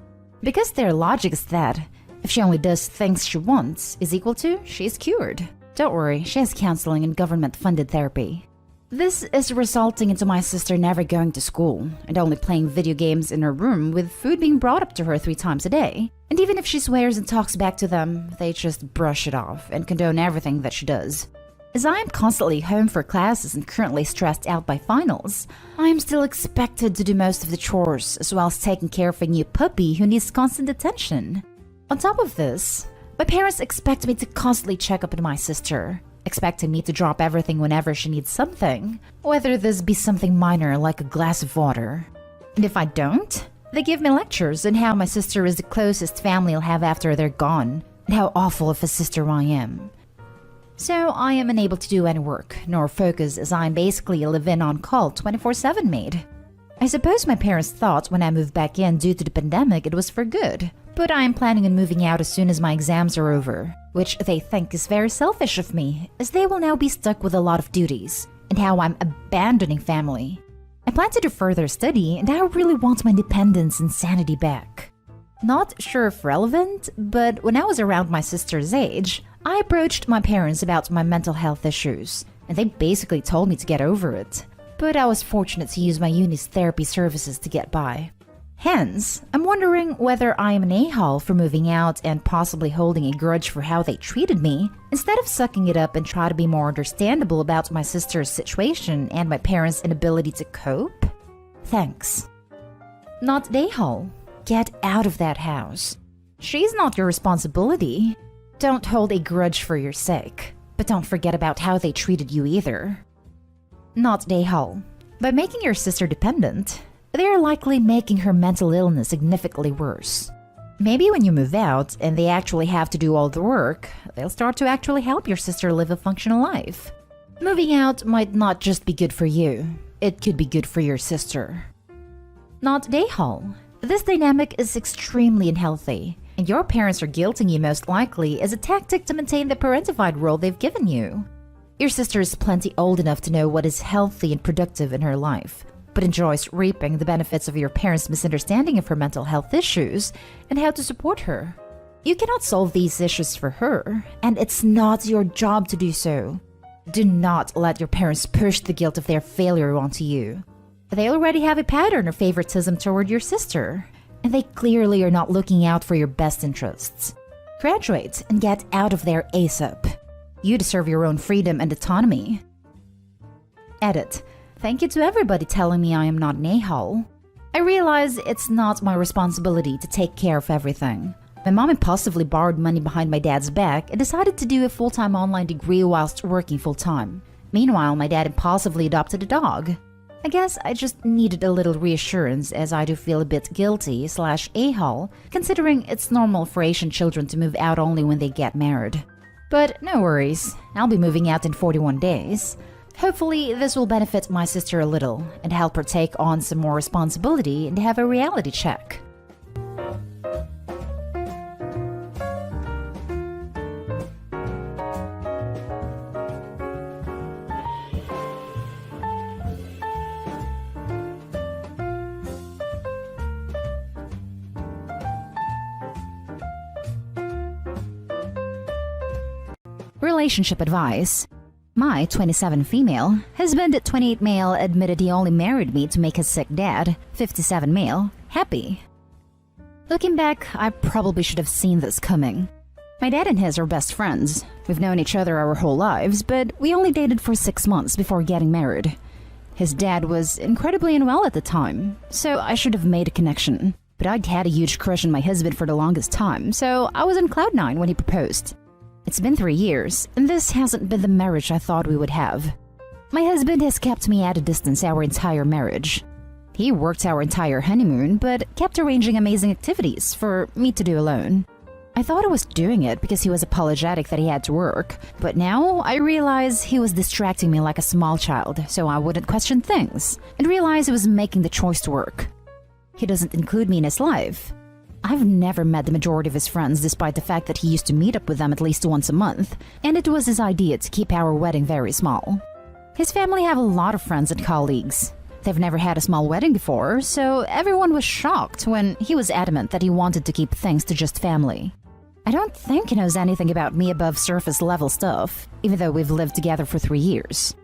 Because their logic is that if she only does things she wants is equal to she's cured. Don't worry, she has counseling and government-funded therapy. This is resulting into my sister never going to school and only playing video games in her room with food being brought up to her 3 times a day. And even if she swears and talks back to them, they just brush it off and condone everything that she does. As I am constantly home for classes and currently stressed out by finals, I am still expected to do most of the chores as well as taking care of a new puppy who needs constant attention. On top of this, my parents expect me to constantly check up on my sister, expecting me to drop everything whenever she needs something, whether this be something minor like a glass of water. And if I don't, they give me lectures on how my sister is the closest family I'll have after they're gone, and how awful of a sister I am. So I am unable to do any work, nor focus, as I'm basically a live-in on-call 24/7 maid. I suppose my parents thought when I moved back in due to the pandemic it was for good, but I am planning on moving out as soon as my exams are over, which they think is very selfish of me, as they will now be stuck with a lot of duties, and how I'm abandoning family. I plan to do further study, and I really want my independence and sanity back. Not sure if relevant, but when I was around my sister's age, I approached my parents about my mental health issues, and they basically told me to get over it. But I was fortunate to use my uni's therapy services to get by. Hence, I'm wondering whether I am an a-hole for moving out and possibly holding a grudge for how they treated me, instead of sucking it up and try to be more understandable about my sister's situation and my parents' inability to cope. Thanks. Not an a-hole. Get out of that house. She's not your responsibility. Don't hold a grudge for your sake, but don't forget about how they treated you either. Not an a-hole. By making your sister dependent, they're likely making her mental illness significantly worse. Maybe when you move out and they actually have to do all the work, they'll start to actually help your sister live a functional life. Moving out might not just be good for you, it could be good for your sister. Not an a-hole. This dynamic is extremely unhealthy, and your parents are guilting you most likely as a tactic to maintain the parentified role they've given you. Your sister is plenty old enough to know what is healthy and productive in her life, but enjoys reaping the benefits of your parents' misunderstanding of her mental health issues and how to support her. You cannot solve these issues for her, and it's not your job to do so. Do not let your parents push the guilt of their failure onto you. They already have a pattern of favoritism toward your sister, and they clearly are not looking out for your best interests. Graduate and get out of there ASAP. You deserve your own freedom and autonomy. Edit. Thank you to everybody telling me I am not an a-hole. I realize it's not my responsibility to take care of everything. My mom impulsively borrowed money behind my dad's back and decided to do a full-time online degree whilst working full-time. Meanwhile, my dad impulsively adopted a dog. I guess I just needed a little reassurance, as I do feel a bit guilty/a-hole, considering it's normal for Asian children to move out only when they get married. But no worries, I'll be moving out in 41 days. Hopefully, this will benefit my sister a little and help her take on some more responsibility and have a reality check. Relationship advice. My 27 female, husband 28 male admitted he only married me to make his sick dad, 57 male, happy. Looking back, I probably should have seen this coming. My dad and his are best friends. We've known each other our whole lives, but we only dated for 6 months before getting married. His dad was incredibly unwell at the time, so I should have made a connection. But I'd had a huge crush on my husband for the longest time, so I was on cloud 9 when he proposed. It's been 3 years, and this hasn't been the marriage I thought we would have. My husband has kept me at a distance our entire marriage. He worked our entire honeymoon, but kept arranging amazing activities for me to do alone. I thought I was doing it because he was apologetic that he had to work, but now I realize he was distracting me like a small child so I wouldn't question things, and realize he was making the choice to work. He doesn't include me in his life. I've never met the majority of his friends despite the fact that he used to meet up with them at least once a month, and it was his idea to keep our wedding very small. His family have a lot of friends and colleagues. They've never had a small wedding before, so everyone was shocked when he was adamant that he wanted to keep things to just family. I don't think he knows anything about me above surface level stuff, even though we've lived together for 3 years.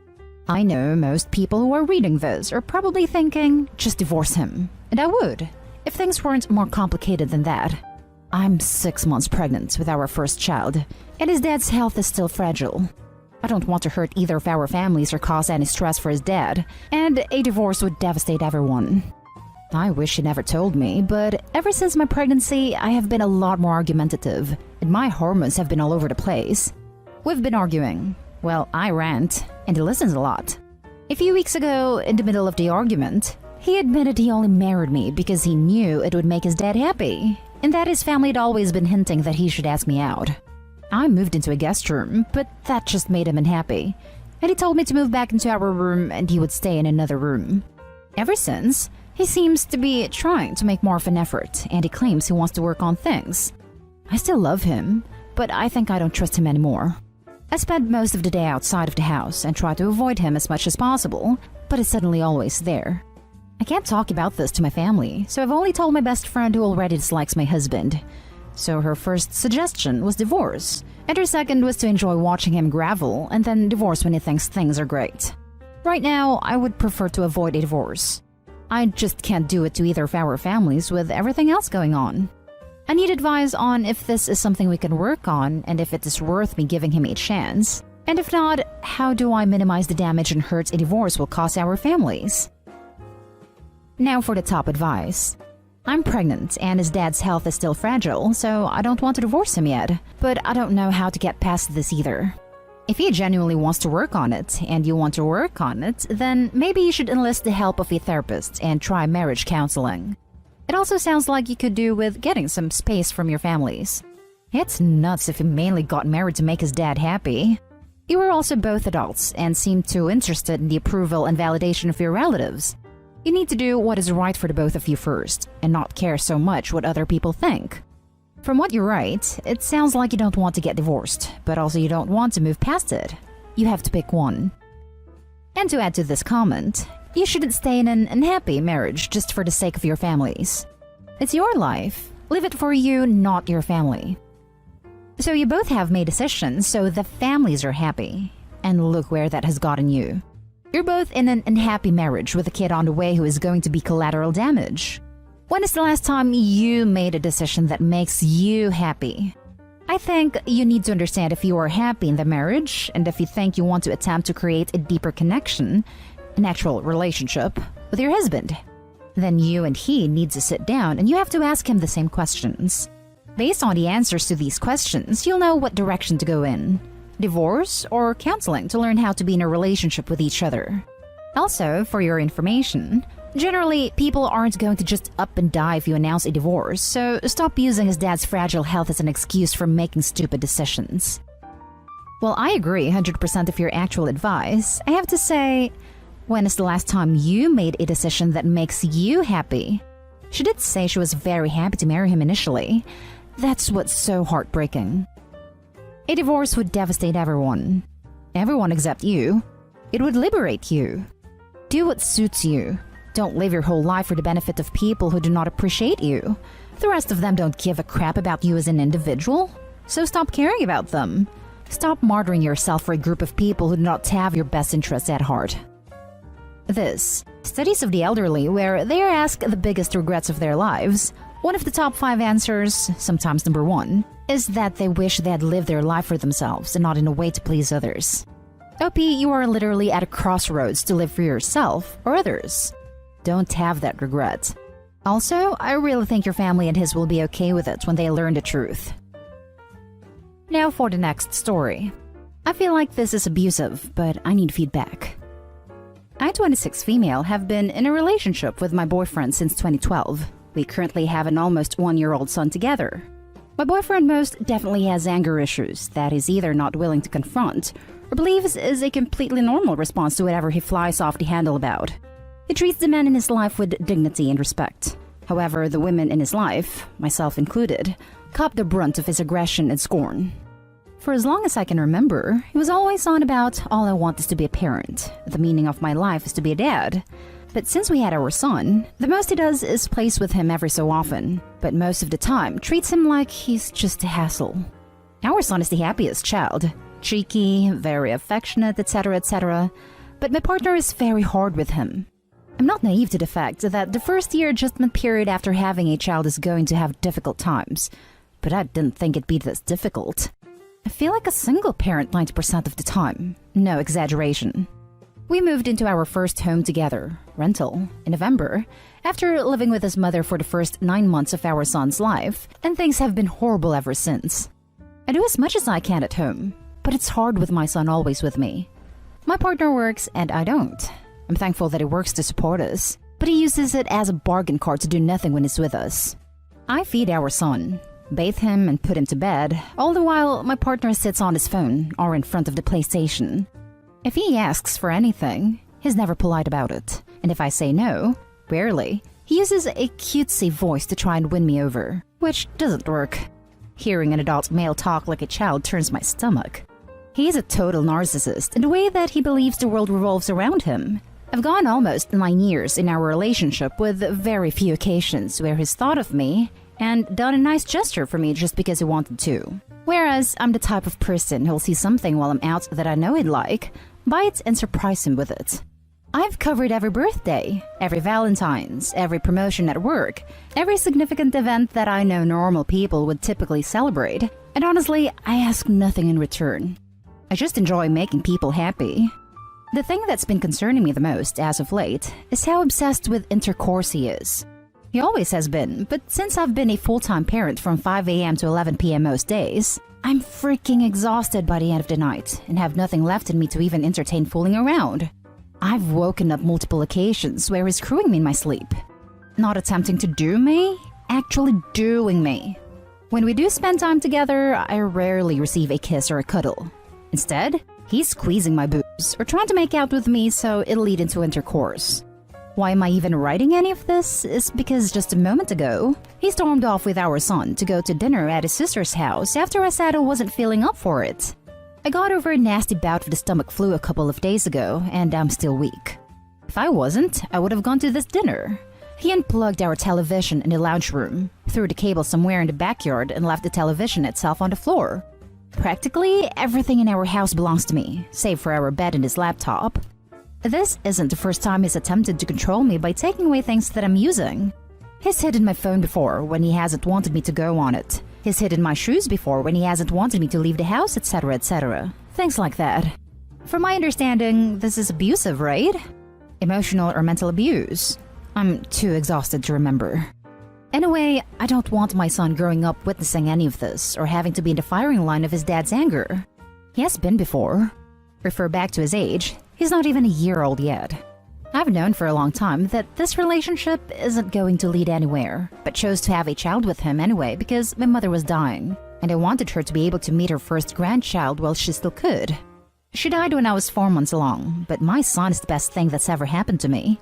I know most people who are reading this are probably thinking, just divorce him. And I would, if things weren't more complicated than that. I'm 6 months pregnant with our first child, and his dad's health is still fragile. I don't want to hurt either of our families or cause any stress for his dad, and a divorce would devastate everyone. I wish he never told me, but ever since my pregnancy, I have been a lot more argumentative, and my hormones have been all over the place. We've been arguing. Well, I rant, and he listens a lot. A few weeks ago, in the middle of the argument, he admitted he only married me because he knew it would make his dad happy, and that his family had always been hinting that he should ask me out. I moved into a guest room, but that just made him unhappy, and he told me to move back into our room and he would stay in another room. Ever since, he seems to be trying to make more of an effort, and he claims he wants to work on things. I still love him, but I think I don't trust him anymore. I spend most of the day outside of the house and try to avoid him as much as possible, but he's suddenly always there. I can't talk about this to my family, so I've only told my best friend who already dislikes my husband. So her first suggestion was divorce, and her second was to enjoy watching him gravel and then divorce when he thinks things are great. Right now, I would prefer to avoid a divorce. I just can't do it to either of our families with everything else going on. I need advice on if this is something we can work on and if it is worth me giving him a chance. And if not, how do I minimize the damage and hurt a divorce will cause our families? Now for the top advice. I'm pregnant and his dad's health is still fragile, so I don't want to divorce him yet, but I don't know how to get past this either. If he genuinely wants to work on it, and you want to work on it, then maybe you should enlist the help of a therapist and try marriage counseling. It also sounds like you could do with getting some space from your families. It's nuts if he mainly got married to make his dad happy. You were also both adults and seemed too interested in the approval and validation of your relatives. You need to do what is right for the both of you first, and not care so much what other people think. From what you write, it sounds like you don't want to get divorced, but also you don't want to move past it. You have to pick one. And to add to this comment, you shouldn't stay in an unhappy marriage just for the sake of your families. It's your life. Live it for you, not your family. So you both have made decisions so the families are happy. And look where that has gotten you. You're both in an unhappy marriage with a kid on the way who is going to be collateral damage. When is the last time you made a decision that makes you happy? I think you need to understand if you are happy in the marriage and if you think you want to attempt to create a deeper connection, an actual relationship, with your husband. Then you and he need to sit down and you have to ask him the same questions. Based on the answers to these questions, you'll know what direction to go in. Divorce or counseling to learn how to be in a relationship with each other. Also, for your information, generally, people aren't going to just up and die if you announce a divorce, so stop using his dad's fragile health as an excuse for making stupid decisions. While I agree 100% of your actual advice, I have to say, when is the last time you made a decision that makes you happy? She did say she was very happy to marry him initially. That's what's so heartbreaking. A divorce would devastate everyone. Everyone except you. It would liberate you. Do what suits you. Don't live your whole life for the benefit of people who do not appreciate you. The rest of them don't give a crap about you as an individual. So stop caring about them. Stop martyring yourself for a group of people who do not have your best interests at heart. This, studies of the elderly where they are asked the biggest regrets of their lives. One of the top 5 answers, sometimes number 1, is that they wish they had lived their life for themselves and not in a way to please others. OP, you are literally at a crossroads to live for yourself or others. Don't have that regret. Also, I really think your family and his will be okay with it when they learn the truth. Now for the next story. I feel like this is abusive, but I need feedback. I, 26 female, have been in a relationship with my boyfriend since 2012. We currently have an almost 1-year-old son together. My boyfriend most definitely has anger issues that he's either not willing to confront or believes is a completely normal response to whatever he flies off the handle about. He treats the men in his life with dignity and respect. However, the women in his life, myself included, cop the brunt of his aggression and scorn. For as long as I can remember, he was always on about, all I want is to be a parent. The meaning of my life is to be a dad. But since we had our son, the most he does is plays with him every so often, but most of the time treats him like he's just a hassle. Our son is the happiest child. Cheeky, very affectionate, etc., etc. But my partner is very hard with him. I'm not naive to the fact that the first-year adjustment period after having a child is going to have difficult times, but I didn't think it'd be this difficult. I feel like a single parent 90% of the time. No exaggeration. We moved into our first home together, rental, in November, after living with his mother for the first 9 months of our son's life, and things have been horrible ever since. I do as much as I can at home, but it's hard with my son always with me. My partner works and I don't. I'm thankful that he works to support us, but he uses it as a bargain card to do nothing when he's with us. I feed our son, bathe him and put him to bed, all the while my partner sits on his phone or in front of the PlayStation. If he asks for anything, he's never polite about it, and if I say no, rarely, he uses a cutesy voice to try and win me over, which doesn't work. Hearing an adult male talk like a child turns my stomach. He's a total narcissist in the way that he believes the world revolves around him. I've gone almost 9 years in our relationship with very few occasions where he's thought of me and done a nice gesture for me just because he wanted to. Whereas I'm the type of person who'll see something while I'm out that I know he'd like, buy it and surprise him with it. I've covered every birthday, every Valentine's, every promotion at work, every significant event that I know normal people would typically celebrate, and honestly, I ask nothing in return. I just enjoy making people happy. The thing that's been concerning me the most as of late is how obsessed with intercourse he is. He always has been, but since I've been a full-time parent from 5 a.m. to 11 p.m. most days, I'm freaking exhausted by the end of the night and have nothing left in me to even entertain fooling around. I've woken up multiple occasions where he's screwing me in my sleep. Not attempting to do me, actually doing me. When we do spend time together, I rarely receive a kiss or a cuddle. Instead, he's squeezing my boobs or trying to make out with me so it'll lead into intercourse. Why am I even writing any of this is because just a moment ago, he stormed off with our son to go to dinner at his sister's house after I said I wasn't feeling up for it. I got over a nasty bout of the stomach flu a couple of days ago, and I'm still weak. If I wasn't, I would have gone to this dinner. He unplugged our television in the lounge room, threw the cable somewhere in the backyard, and left the television itself on the floor. Practically everything in our house belongs to me, save for our bed and his laptop. This isn't the first time he's attempted to control me by taking away things that I'm using. He's hidden my phone before when he hasn't wanted me to go on it. He's hidden my shoes before when he hasn't wanted me to leave the house, etc., etc. Things like that. From my understanding, this is abusive, right? Emotional or mental abuse. I'm too exhausted to remember. Anyway, I don't want my son growing up witnessing any of this or having to be in the firing line of his dad's anger. He has been before. Refer back to his age, he's not even a year old yet. I've known for a long time that this relationship isn't going to lead anywhere, but chose to have a child with him anyway because my mother was dying, and I wanted her to be able to meet her first grandchild while she still could. She died when I was 4 months along, but my son is the best thing that's ever happened to me.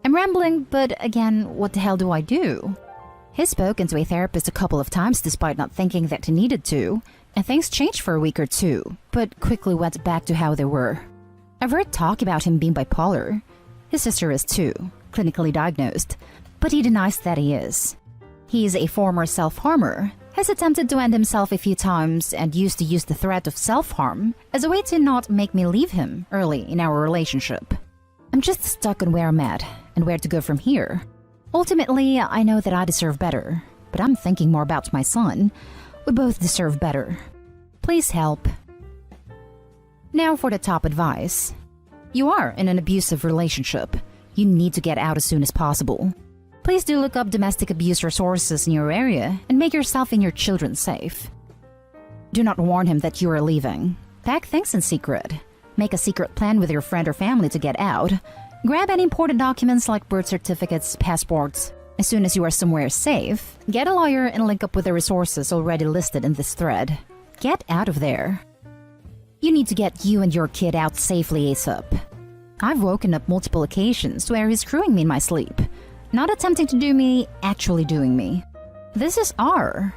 I'm rambling, but again, what the hell do I do? He's spoken to a therapist a couple of times despite not thinking that he needed to, and things changed for a week or two, but quickly went back to how they were. I've heard talk about him being bipolar. His sister is too, clinically diagnosed, but he denies that he is. He's a former self-harmer, has attempted to end himself a few times, and used to use the threat of self-harm as a way to not make me leave him early in our relationship. I'm just stuck on where I'm at and where to go from here. Ultimately, I know that I deserve better, but I'm thinking more about my son. We both deserve better. Please help. Now for the top advice. You are in an abusive relationship. You need to get out as soon as possible. Please do look up domestic abuse resources in your area and make yourself and your children safe. Do not warn him that you are leaving. Pack things in secret. Make a secret plan with your friend or family to get out. Grab any important documents like birth certificates, passports. As soon as you are somewhere safe, get a lawyer and link up with the resources already listed in this thread. Get out of there. You need to get you and your kid out safely ASAP. I've woken up multiple occasions where he's screwing me in my sleep. Not attempting to do me, actually doing me. This is R.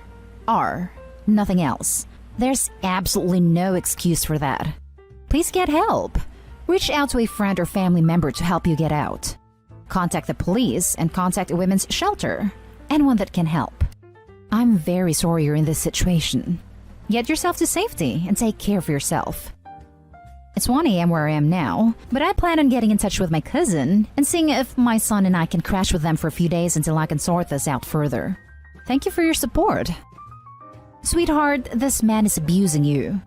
Nothing else. There's absolutely no excuse for that. Please get help. Reach out to a friend or family member to help you get out. Contact the police and contact a women's shelter. Anyone that can help. I'm very sorry you're in this situation. Get yourself to safety and take care of yourself. It's 1 a.m. where I am now, but I plan on getting in touch with my cousin and seeing if my son and I can crash with them for a few days until I can sort this out further. Thank you for your support. Sweetheart, this man is abusing you.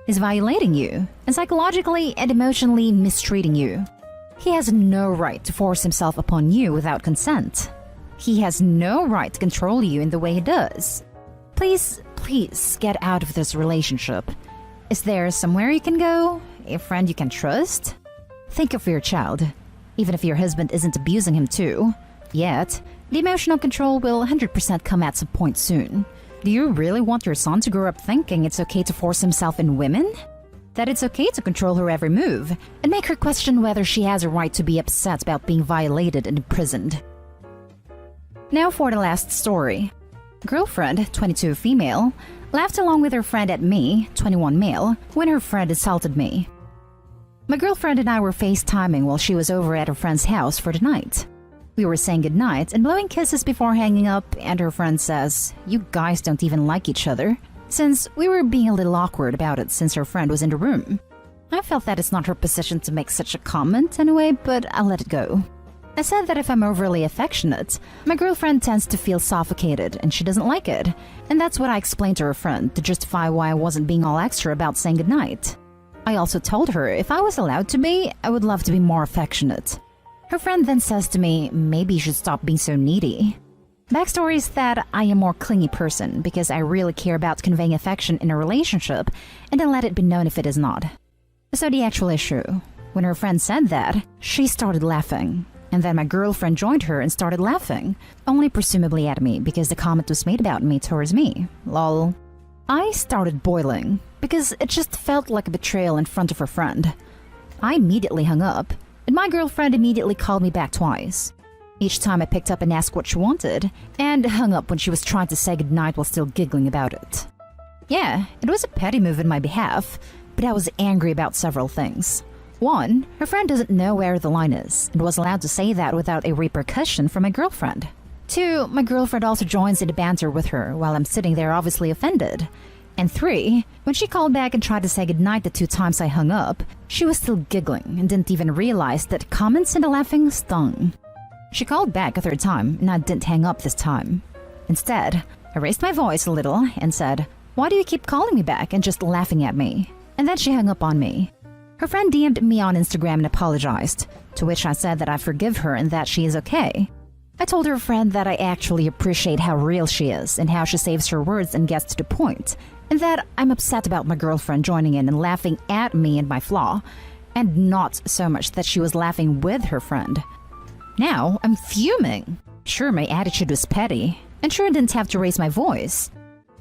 He's violating you and psychologically and emotionally mistreating you. He has no right to force himself upon you without consent. He has no right to control you in the way he does. Please get out of this relationship. Is there somewhere you can go? A friend you can trust? Think of your child. Even if your husband isn't abusing him too. Yet, the emotional control will 100% come at some point soon. Do you really want your son to grow up thinking it's okay to force himself in women? That it's okay to control her every move and make her question whether she has a right to be upset about being violated and imprisoned. Now for the last story. Girlfriend, 22 female, laughed along with her friend at me, 21 male, when her friend insulted me. My girlfriend and I were FaceTiming while she was over at her friend's house for the night. We were saying goodnight and blowing kisses before hanging up, and her friend says, "You guys don't even like each other," since we were being a little awkward about it since her friend was in the room. I felt that it's not her position to make such a comment anyway, but I let it go. I said that if I'm overly affectionate, my girlfriend tends to feel suffocated and she doesn't like it, and that's what I explained to her friend to justify why I wasn't being all extra about saying goodnight. I also told her if I was allowed to be, I would love to be more affectionate. Her friend then says to me, maybe you should stop being so needy. Backstory is that I am a more clingy person because I really care about conveying affection in a relationship and then let it be known if it is not. So the actual issue, when her friend said that, she started laughing. And then my girlfriend joined her and started laughing, only presumably at me because the comment was made about me towards me. Lol. I started boiling because it just felt like a betrayal in front of her friend. I immediately hung up, and my girlfriend immediately called me back twice. Each time I picked up and asked what she wanted, and hung up when she was trying to say goodnight while still giggling about it. Yeah, it was a petty move in my behalf, but I was angry about several things. 1, her friend doesn't know where the line is and was allowed to say that without a repercussion from my girlfriend. 2, my girlfriend also joins in the banter with her while I'm sitting there obviously offended. And 3, when she called back and tried to say goodnight the 2 times I hung up, she was still giggling and didn't even realize that comments and the laughing stung. She called back a third time, and I didn't hang up this time. Instead, I raised my voice a little and said, "Why do you keep calling me back and just laughing at me?" And then she hung up on me. Her friend DM'd me on Instagram and apologized, to which I said that I forgive her and that she is okay. I told her friend that I actually appreciate how real she is and how she saves her words and gets to the point, and that I'm upset about my girlfriend joining in and laughing at me and my flaw, and not so much that she was laughing with her friend. Now, I'm fuming. Sure, my attitude was petty, and sure I didn't have to raise my voice.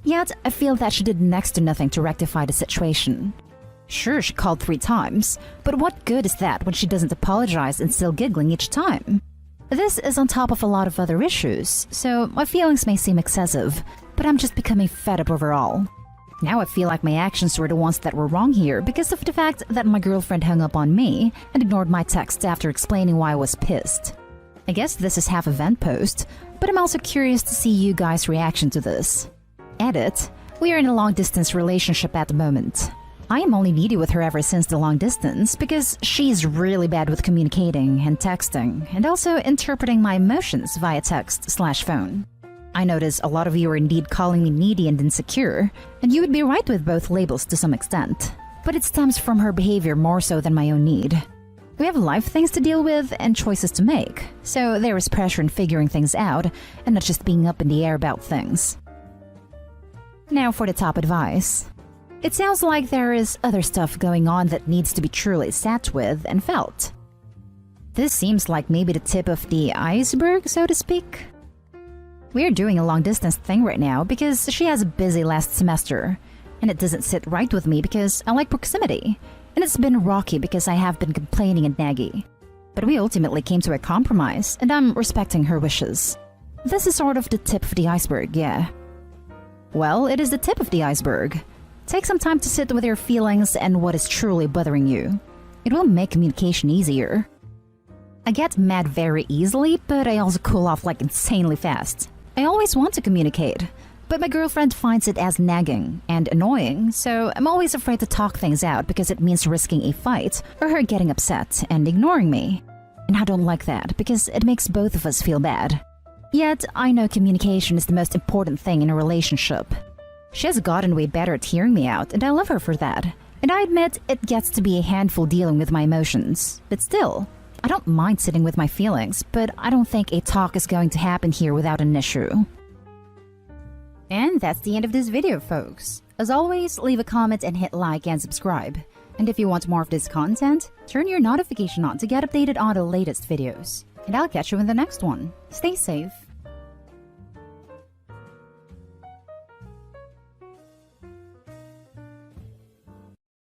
Yet, I feel that she did next to nothing to rectify the situation. Sure, she called 3 times, but what good is that when she doesn't apologize and still giggling each time? This is on top of a lot of other issues, so my feelings may seem excessive, but I'm just becoming fed up overall. Now I feel like my actions were the ones that were wrong here because of the fact that my girlfriend hung up on me and ignored my text after explaining why I was pissed. I guess this is half a vent post, but I'm also curious to see you guys' reaction to this. Edit: we are in a long-distance relationship at the moment. I am only needy with her ever since the long distance because she's really bad with communicating and texting and also interpreting my emotions via text/phone. I notice a lot of you are indeed calling me needy and insecure, and you would be right with both labels to some extent. But it stems from her behavior more so than my own need. We have life things to deal with and choices to make, so there is pressure in figuring things out and not just being up in the air about things. Now for the top advice. It sounds like there is other stuff going on that needs to be truly sat with and felt. This seems like maybe the tip of the iceberg, so to speak. We're doing a long-distance thing right now because she has a busy last semester, and it doesn't sit right with me because I like proximity, and it's been rocky because I have been complaining and naggy. But we ultimately came to a compromise, and I'm respecting her wishes. This is sort of the tip of the iceberg, yeah. Well, it is the tip of the iceberg. Take some time to sit with your feelings and what is truly bothering you. It will make communication easier. I get mad very easily, but I also cool off like insanely fast. I always want to communicate, but my girlfriend finds it as nagging and annoying, so I'm always afraid to talk things out because it means risking a fight or her getting upset and ignoring me. And I don't like that because it makes both of us feel bad. Yet, I know communication is the most important thing in a relationship. She has gotten way better at hearing me out, and I love her for that. And I admit it gets to be a handful dealing with my emotions. But still, I don't mind sitting with my feelings, but I don't think a talk is going to happen here without an issue. And that's the end of this video, folks. As always, leave a comment and hit like and subscribe. And if you want more of this content, turn your notification on to get updated on the latest videos. And I'll catch you in the next one. Stay safe.